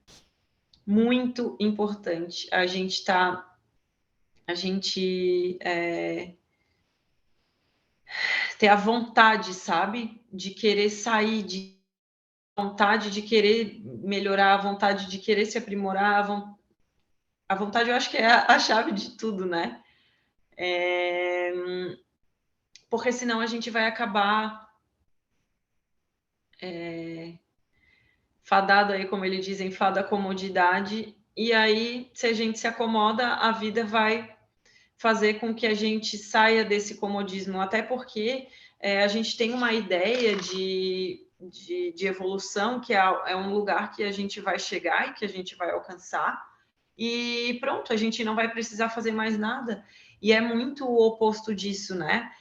B: muito importante a gente ter a vontade, sabe? De querer sair, de vontade de querer melhorar, a vontade de querer se aprimorar, a vontade eu acho que é a chave de tudo, né? Porque senão a gente vai acabar fadado aí, como eles dizem, fada à comodidade, e aí, se a gente se acomoda, a vida vai fazer com que a gente saia desse comodismo, até porque a gente tem uma ideia de evolução, que é um lugar que a gente vai chegar e que a gente vai alcançar, e pronto, a gente não vai precisar fazer mais nada, e é muito o oposto disso, né?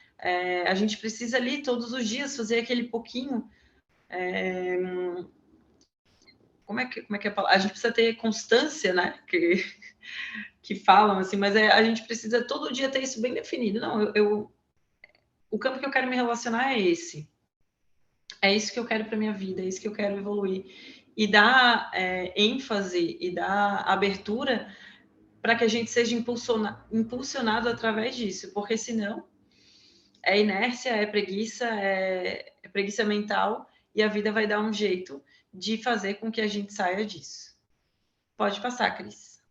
B: A gente precisa ali todos os dias fazer aquele pouquinho. Como é que é a palavra? A gente precisa ter constância, né? Que falam assim, mas a gente precisa todo dia ter isso bem definido. Não, o campo que eu quero me relacionar é esse. É isso que eu quero para minha vida, é isso que eu quero evoluir. E dar ênfase e dar abertura para que a gente seja impulsionado através disso, porque senão é inércia, é preguiça mental, e a vida vai dar um jeito de fazer com que a gente saia disso. Pode passar, Cris.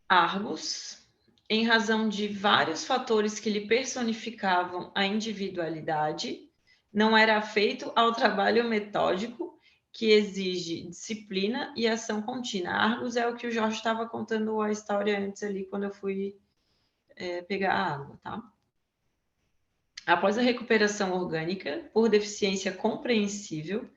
B: Argos, em razão de vários fatores que lhe personificavam a individualidade, não era afeito ao trabalho metódico que exige disciplina e ação contínua. Argos é o que o Jorge estava contando a história antes ali, quando eu fui pegar a água, tá? Após a recuperação orgânica, por deficiência compreensível,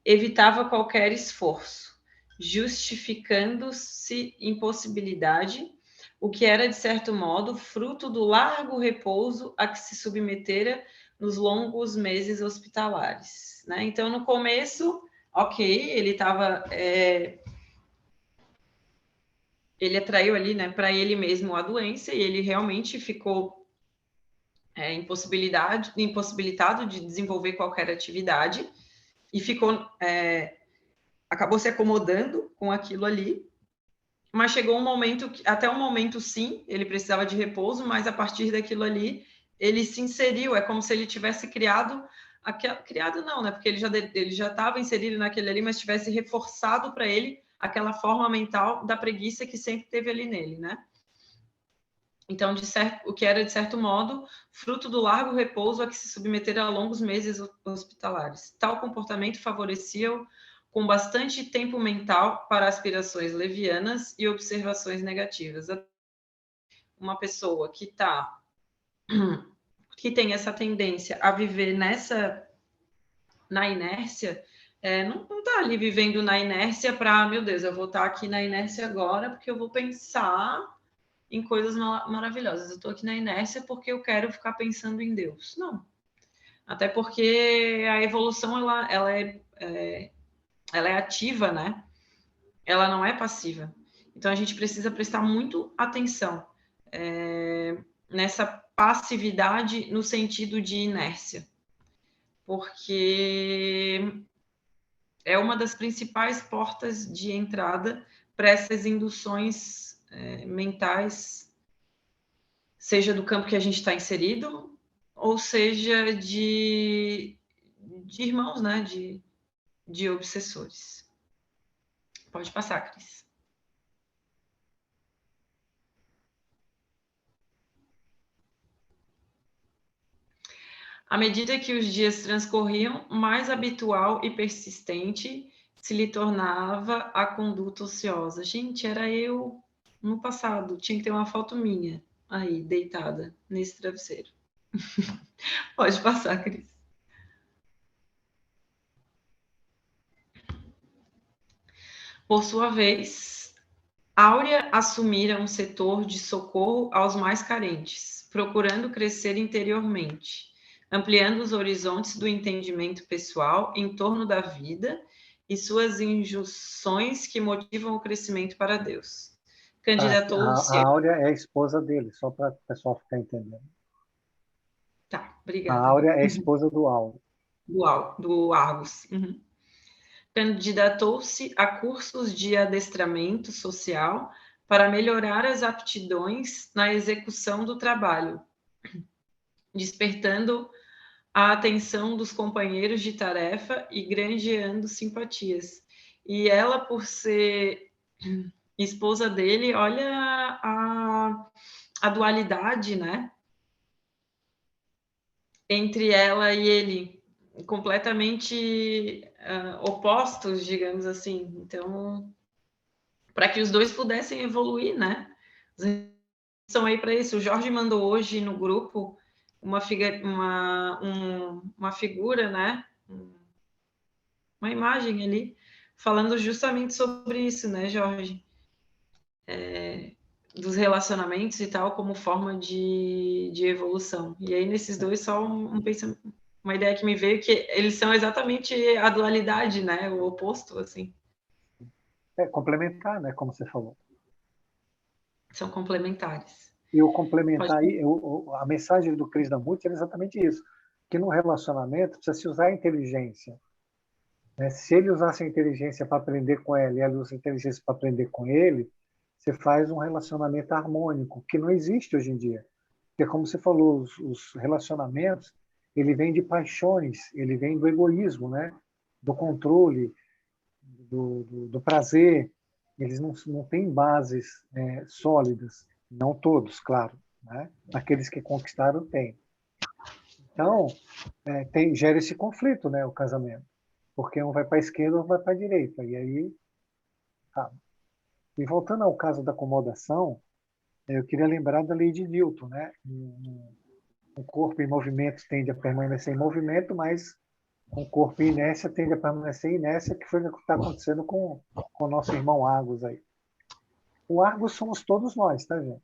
B: evitava qualquer esforço, justificando-se impossibilidade, o que era, de certo modo, fruto do largo repouso a que se submetera nos longos meses hospitalares. Né? Então, no começo, ok, ele estava... ele atraiu ali, né, para ele mesmo a doença, e ele realmente ficou impossibilitado de desenvolver qualquer atividade, e ficou... acabou se acomodando com aquilo ali, mas chegou um momento, até um momento sim, ele precisava de repouso, mas a partir daquilo ali, ele se inseriu, é como se ele tivesse criado não, né, porque ele já estava inserido naquele ali, mas tivesse reforçado para ele aquela forma mental da preguiça que sempre teve ali nele, né? Então, o que era, de certo modo, fruto do largo repouso a que se submeter a longos meses hospitalares. Tal comportamento favorecia-o com bastante tempo mental para aspirações levianas e observações negativas. Uma pessoa que tem essa tendência a viver na inércia, não tá ali vivendo na inércia para, meu Deus, eu vou estar aqui na inércia agora porque eu vou pensar em coisas maravilhosas. Eu estou aqui na inércia porque eu quero ficar pensando em Deus. Não. Até porque a evolução, ela é ativa, né? Ela não é passiva. Então, a gente precisa prestar muito atenção nessa passividade no sentido de inércia. Porque é uma das principais portas de entrada para essas induções mentais, seja do campo que a gente está inserido, ou seja de irmãos, né? De obsessores. Pode passar, Cris. À medida que os dias transcorriam, mais habitual e persistente se lhe tornava a conduta ociosa. Gente, era eu no passado. Tinha que ter uma foto minha aí, deitada nesse travesseiro. Pode passar, Cris. Por sua vez, Áurea assumira um setor de socorro aos mais carentes, procurando crescer interiormente, ampliando os horizontes do entendimento pessoal em torno da vida e suas injunções que motivam o crescimento para Deus. Candidatou-se...
D: A Áurea é a esposa dele, só para o pessoal ficar entendendo.
B: Tá, obrigada.
D: A Áurea é a esposa do Áureo.
B: Do Argos. Uhum. Candidatou-se a cursos de adestramento social para melhorar as aptidões na execução do trabalho, despertando a atenção dos companheiros de tarefa e granjeando simpatias. E ela, por ser esposa dele, olha a dualidade, né? Entre ela e ele, completamente opostos, digamos assim. Então, para que os dois pudessem evoluir, né? São aí para isso. O Jorge mandou hoje no grupo uma figura, né? Uma imagem ali, falando justamente sobre isso, né, Jorge? Dos relacionamentos e tal, como forma de evolução. E aí, nesses dois, só uma ideia que me veio, que eles são exatamente a dualidade, né? O oposto, assim.
D: É complementar, né? Como você falou.
B: São complementares.
D: E o complementar aí, a mensagem do Krishnamurti era exatamente isso, que no relacionamento precisa se usar a inteligência. Né? Se ele usasse a inteligência para aprender com ela e ela usa a inteligência para aprender com ele, você faz um relacionamento harmônico, que não existe hoje em dia. Porque, como você falou, os relacionamentos, ele vem de paixões, ele vem do egoísmo, né? Do controle, do prazer. Eles não têm bases sólidas. Não todos, claro. Né? Aqueles que conquistaram têm. Então, gera esse conflito, né, o casamento. Porque um vai para a esquerda, outro vai para a direita. E aí, tá. E voltando ao caso da acomodação, eu queria lembrar da lei de Newton, né? Um corpo em movimento tende a permanecer em movimento, mas um corpo em inércia tende a permanecer em inércia, que foi o que está acontecendo com o nosso irmão Argos aí. O Argos somos todos nós, tá, gente?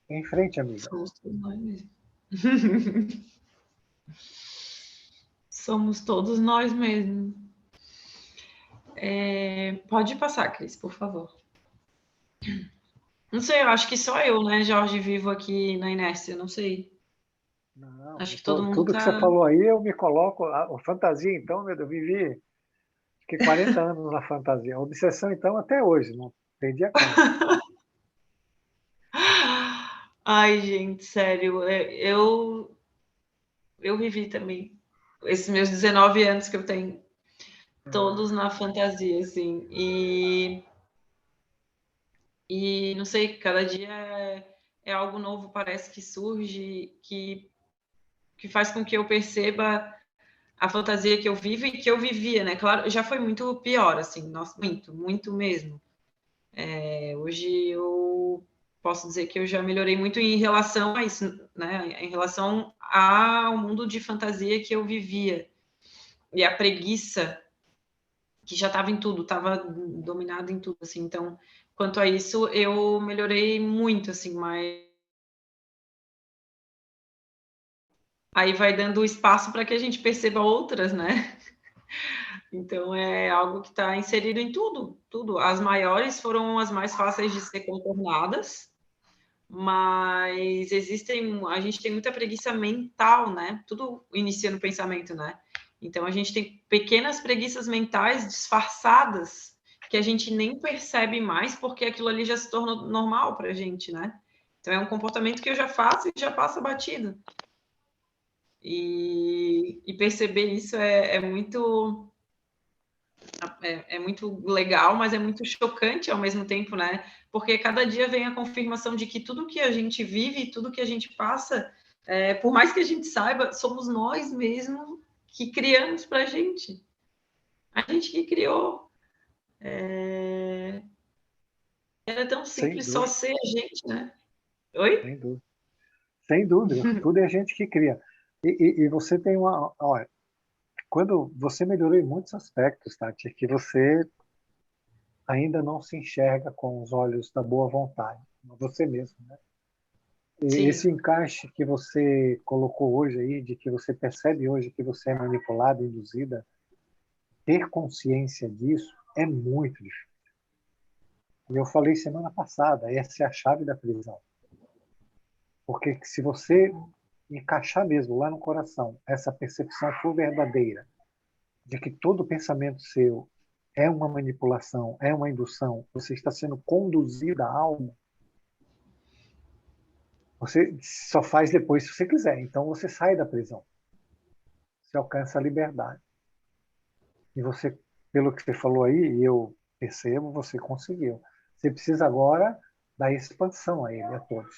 D: Em frente, amiga.
B: Somos todos nós mesmo. Somos todos nós mesmos. Pode passar, Cris, por favor. Não sei, eu acho que só eu, né, Jorge, vivo aqui na inércia, não sei.
D: Não,
B: acho que todo mundo
D: tudo que você falou aí, eu me coloco... A fantasia, então, eu vivi... Fiquei 40 anos na fantasia. A obsessão, então, até hoje, não perdi a conta.
B: Ai, gente, sério, eu vivi também esses meus 19 anos que eu tenho, todos na fantasia, assim, e não sei, cada dia é algo novo, parece que surge, que faz com que eu perceba a fantasia que eu vivo e que eu vivia, né? Claro, já foi muito pior, assim, nossa, muito, muito mesmo. Hoje eu posso dizer que eu já melhorei muito em relação a isso, né? Em relação ao mundo de fantasia que eu vivia. E a preguiça, que já estava em tudo, estava dominada em tudo, assim. Então, quanto a isso, eu melhorei muito, assim, mas aí vai dando espaço para que a gente perceba outras, né? Então, é algo que está inserido em tudo, tudo. As maiores foram as mais fáceis de ser contornadas, mas a gente tem muita preguiça mental, né? Tudo inicia no pensamento, né? Então, a gente tem pequenas preguiças mentais disfarçadas que a gente nem percebe mais porque aquilo ali já se tornou normal para a gente, né? Então, é um comportamento que eu já faço e já passa batido. E perceber isso é muito muito legal, mas é muito chocante ao mesmo tempo, né? Porque cada dia vem a confirmação de que tudo que a gente vive, tudo que a gente passa, por mais que a gente saiba, somos nós mesmos que criamos para a gente. A gente que criou. Era tão
D: Sem
B: simples só
D: dúvida,
B: ser a gente, né? Oi?
D: sem dúvida. Sem dúvida, tudo é a gente que cria. E você tem uma. Olha, quando você melhorou em muitos aspectos, Tati, que você ainda não se enxerga com os olhos da boa vontade, você mesmo, né? E
B: Sim.
D: esse encaixe que você colocou hoje aí, de que você percebe hoje que você é manipulada, induzida, ter consciência disso é muito difícil. E eu falei semana passada, essa é a chave da prisão. Porque se você encaixar mesmo lá no coração essa percepção for verdadeira, de que todo pensamento seu é uma manipulação, é uma indução, você está sendo conduzida a algo, você só faz depois se você quiser. Então você sai da prisão. Você alcança a liberdade. E você, pelo que você falou aí, e eu percebo, você conseguiu. Você precisa agora da expansão a ele, a todos.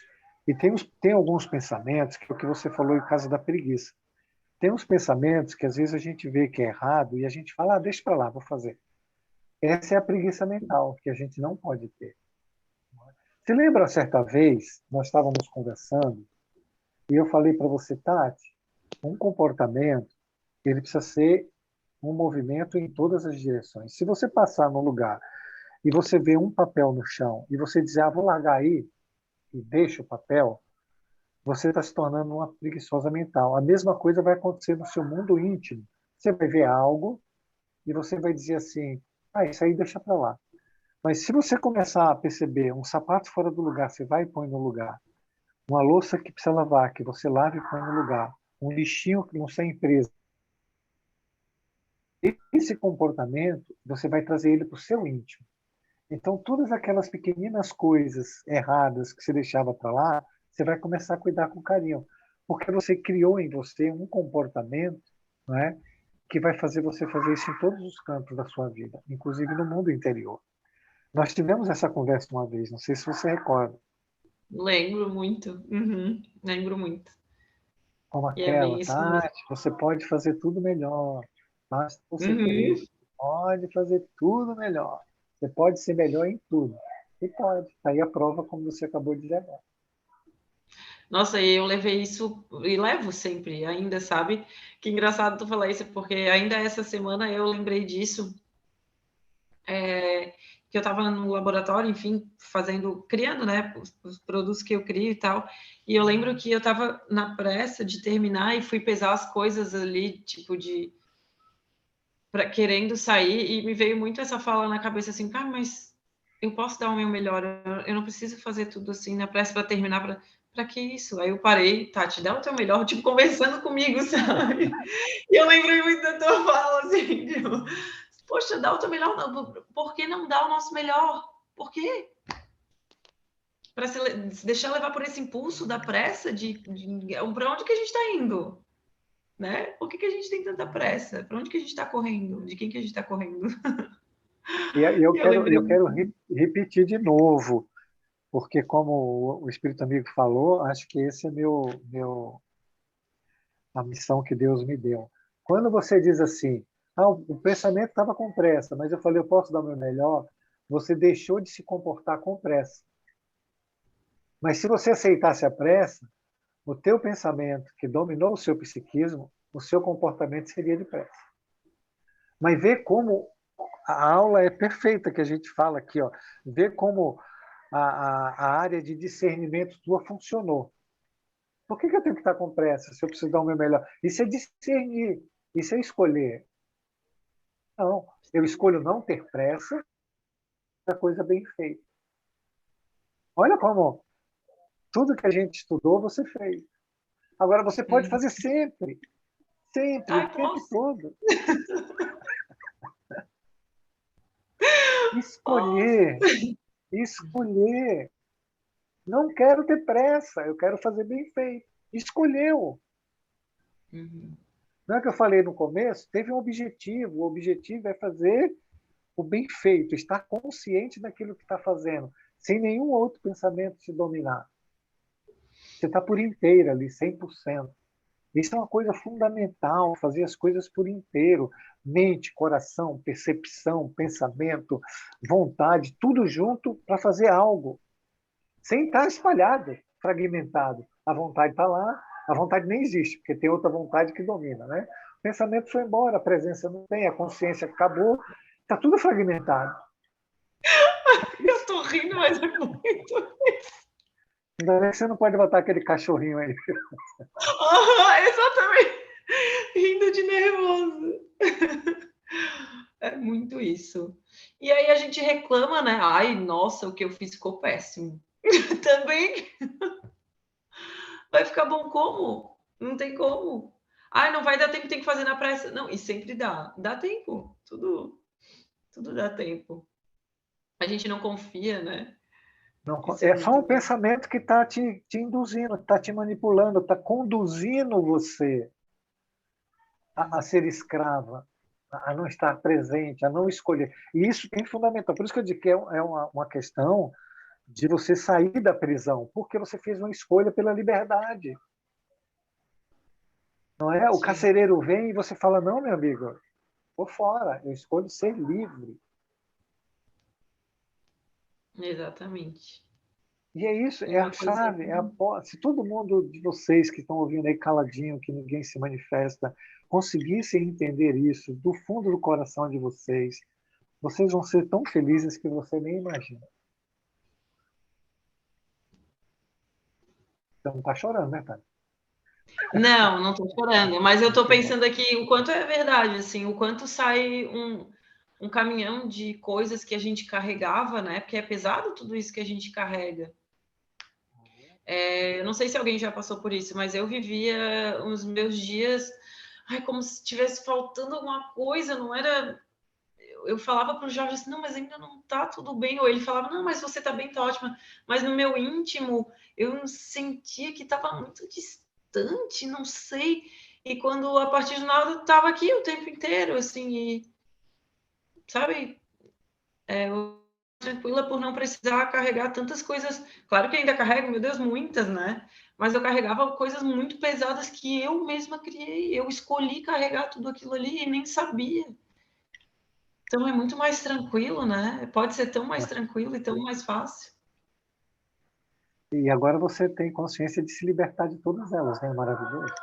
D: E tem alguns pensamentos, que é o que você falou em caso da preguiça. Tem uns pensamentos que às vezes a gente vê que é errado e a gente fala, deixa para lá, vou fazer. Essa é a preguiça mental, que a gente não pode ter. Você lembra, certa vez, nós estávamos conversando, e eu falei para você, Tati, um comportamento, ele precisa ser um movimento em todas as direções. Se você passar no lugar e você vê um papel no chão, e você dizer, vou largar aí, e deixa o papel, você está se tornando uma preguiçosa mental. A mesma coisa vai acontecer no seu mundo íntimo. Você vai ver algo, e você vai dizer assim, isso aí deixa para lá. Mas se você começar a perceber um sapato fora do lugar, você vai e põe no lugar. Uma louça que precisa lavar, que você lava e põe no lugar. Um lixinho que não sai empresa. Esse comportamento, você vai trazer ele para o seu íntimo. Então, todas aquelas pequeninas coisas erradas que você deixava para lá, você vai começar a cuidar com carinho. Porque você criou em você um comportamento, né, que vai fazer você fazer isso em todos os campos da sua vida, inclusive no mundo interior. Nós tivemos essa conversa uma vez, não sei se você recorda.
B: Lembro muito. Uhum. Lembro muito.
D: Como
B: E é bem
D: aquela,
B: isso mesmo.
D: Tati, você pode fazer tudo melhor. Basta você querer.
B: Uhum.
D: Você pode fazer tudo melhor. Você pode ser melhor em tudo. E pode. Está aí a prova, como você acabou de dizer agora.
B: Nossa, e eu levei isso e levo sempre ainda, sabe? Que engraçado tu falar isso, porque ainda essa semana eu lembrei disso, que eu estava no laboratório, enfim, criando, né, os produtos que eu crio e tal, e eu lembro que eu estava na pressa de terminar e fui pesar as coisas ali, tipo, querendo sair, e me veio muito essa fala na cabeça, assim, cara, mas eu posso dar o meu melhor, eu não preciso fazer tudo assim na pressa para terminar, para que isso? Aí eu parei, Tati, dá o teu melhor, tipo, conversando comigo, sabe? E eu lembrei muito da tua fala, assim, tipo, poxa, dá o teu melhor, não, por que não dar o nosso melhor? Por quê? Para se deixar levar por esse impulso da pressa para onde que a gente está indo? Né? Por que a gente tem tanta pressa? Para onde que a gente está correndo? De quem que a gente está correndo?
D: E eu
B: E eu
D: quero,
B: lembrei.
D: repetir de novo, porque como o Espírito Amigo falou, acho que esse é a missão que Deus me deu. Quando você diz assim, o pensamento estava com pressa, mas eu falei, eu posso dar o meu melhor, você deixou de se comportar com pressa. Mas se você aceitasse a pressa, o teu pensamento que dominou o seu psiquismo, o seu comportamento seria de pressa. Mas vê como a aula é perfeita que a gente fala aqui, ó. Vê como a área de discernimento tua funcionou. Por que eu tenho que estar com pressa se eu preciso dar o meu melhor? Isso é discernir, isso é escolher. Não, eu escolho não ter pressa, a coisa bem feita. Olha como tudo que a gente estudou, você fez. Agora, você pode fazer sempre, sempre, o tempo todo. Escolher, escolher. Não quero ter pressa, eu quero fazer bem feito. Escolheu. Não é que eu falei no começo? Teve um objetivo. O objetivo é fazer o bem feito, estar consciente daquilo que está fazendo, sem nenhum outro pensamento te dominar. Você está por inteiro ali, 100%. Isso é uma coisa fundamental, fazer as coisas por inteiro. Mente, coração, percepção, pensamento, vontade, tudo junto para fazer algo. Sem estar espalhado, fragmentado. A vontade está lá, a vontade nem existe, porque tem outra vontade que domina, né? O pensamento foi embora, a presença não tem, a consciência acabou, está tudo fragmentado.
B: Eu estou rindo, mas é muito.
D: Ainda bem que você não pode botar aquele cachorrinho aí.
B: Exatamente. Rindo de nervoso. É muito isso. E aí a gente reclama, né? Ai, nossa, o que eu fiz ficou péssimo. Também. Vai ficar bom como? Não tem como. Ai, não vai dar tempo, tem que fazer na pressa. Não, e sempre dá. Dá tempo. Tudo dá tempo. A gente não confia, né?
D: Não, é só um pensamento que está te induzindo, está te manipulando, está conduzindo você a ser escrava, a não estar presente, a não escolher. E isso é fundamental. Por isso que eu digo que é uma questão de você sair da prisão, porque você fez uma escolha pela liberdade. Não é? O carcereiro vem e você fala, não, meu amigo, vou fora, eu escolho ser livre.
B: Exatamente.
D: E é isso, é a chave, é a porta. Se todo mundo de vocês que estão ouvindo aí caladinho, que ninguém se manifesta, conseguissem entender isso do fundo do coração de vocês, vocês vão ser tão felizes que você nem imagina. Você não está chorando, né, Tânia?
B: Não, não estou chorando, mas eu estou pensando aqui o quanto é verdade, assim, o quanto sai um caminhão de coisas que a gente carregava, né? Porque é pesado tudo isso que a gente carrega. Eu não sei se alguém já passou por isso, mas eu vivia os meus dias como se estivesse faltando alguma coisa, não era... Eu falava para o Jorge assim, não, mas ainda não está tudo bem. Ou ele falava, não, mas você está bem, está ótima. Mas no meu íntimo, eu sentia que estava muito distante, não sei. E quando, a partir de nada, estava aqui o tempo inteiro, assim, e... Sabe? Eu tranquila por não precisar carregar tantas coisas. Claro que ainda carrego, meu Deus, muitas, né? Mas eu carregava coisas muito pesadas que eu mesma criei. Eu escolhi carregar tudo aquilo ali e nem sabia. Então é muito mais tranquilo, né? Pode ser tão mais tranquilo e tão mais fácil.
D: E agora você tem consciência de se libertar de todas elas, né? Maravilhoso.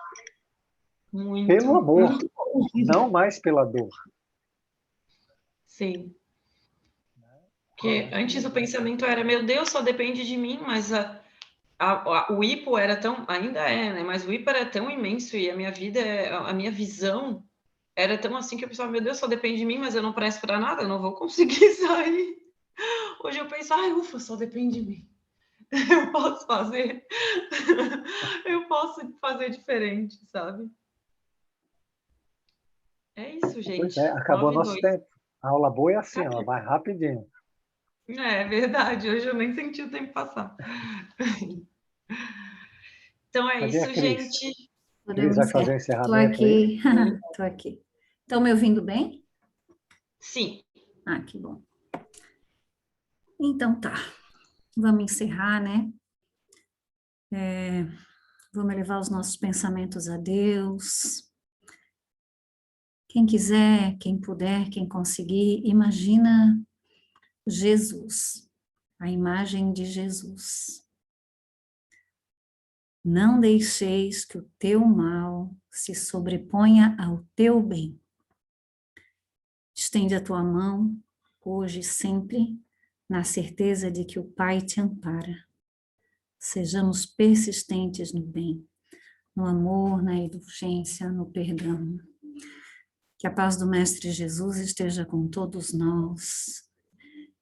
B: Muito.
D: Pelo amor,
B: muito
D: não mais pela dor.
B: Sim. Porque antes o pensamento era, meu Deus, só depende de mim, mas o hipo era tão, ainda é, né? Mas o hipo era tão imenso e a minha vida, a minha visão era tão assim que eu pensava, meu Deus, só depende de mim, mas eu não presto para nada, eu não vou conseguir sair. Hoje eu penso, ai, ufa, só depende de mim. Eu posso fazer. Eu posso fazer diferente, sabe? É isso, gente.
D: Pois é, acabou nosso tempo. A aula boa é assim, ela vai rapidinho.
B: É verdade, hoje eu nem senti o tempo passar. Então é
D: Cadê a
B: isso,
D: Cris?
B: gente.
D: Cris vai fazer o
A: Estou
D: encerramento
A: aqui. Estou aqui. Estão me ouvindo bem?
B: Sim.
A: Ah, que bom. Então tá. Vamos encerrar, né? Vamos levar os nossos pensamentos a Deus. Quem quiser, quem puder, quem conseguir, imagina Jesus, a imagem de Jesus. Não deixeis que o teu mal se sobreponha ao teu bem. Estende a tua mão, hoje e sempre, na certeza de que o Pai te ampara. Sejamos persistentes no bem, no amor, na indulgência, no perdão. Que a paz do Mestre Jesus esteja com todos nós.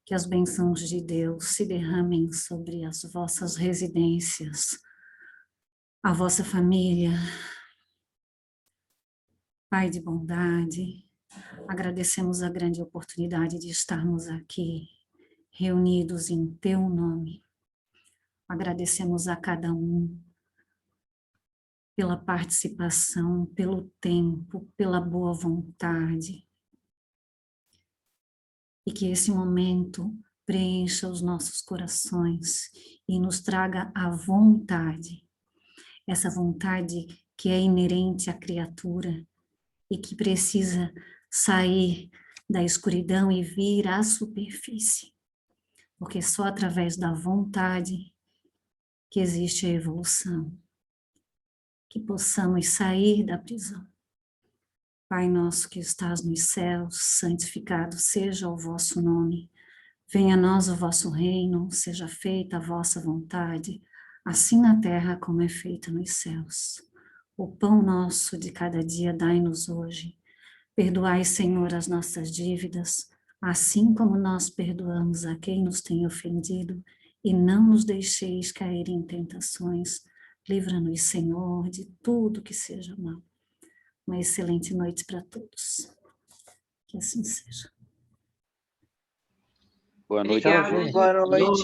A: Que as bênçãos de Deus se derramem sobre as vossas residências, a vossa família. Pai de bondade, agradecemos a grande oportunidade de estarmos aqui, reunidos em teu nome. Agradecemos a cada um pela participação, pelo tempo, pela boa vontade. E que esse momento preencha os nossos corações e nos traga a vontade, essa vontade que é inerente à criatura e que precisa sair da escuridão e vir à superfície, porque só através da vontade que existe a evolução, que possamos sair da prisão. Pai nosso que estás nos céus, santificado seja o vosso nome. Venha a nós o vosso reino, seja feita a vossa vontade, assim na terra como é feita nos céus. O pão nosso de cada dia dai-nos hoje. Perdoai, Senhor, as nossas dívidas, assim como nós perdoamos a quem nos tem ofendido, e não nos deixeis cair em tentações. Livra-nos, Senhor, de tudo que seja mal. Uma excelente noite para todos. Que assim seja.
E: Boa noite.
B: Obrigada,
D: gente.
I: Boa noite.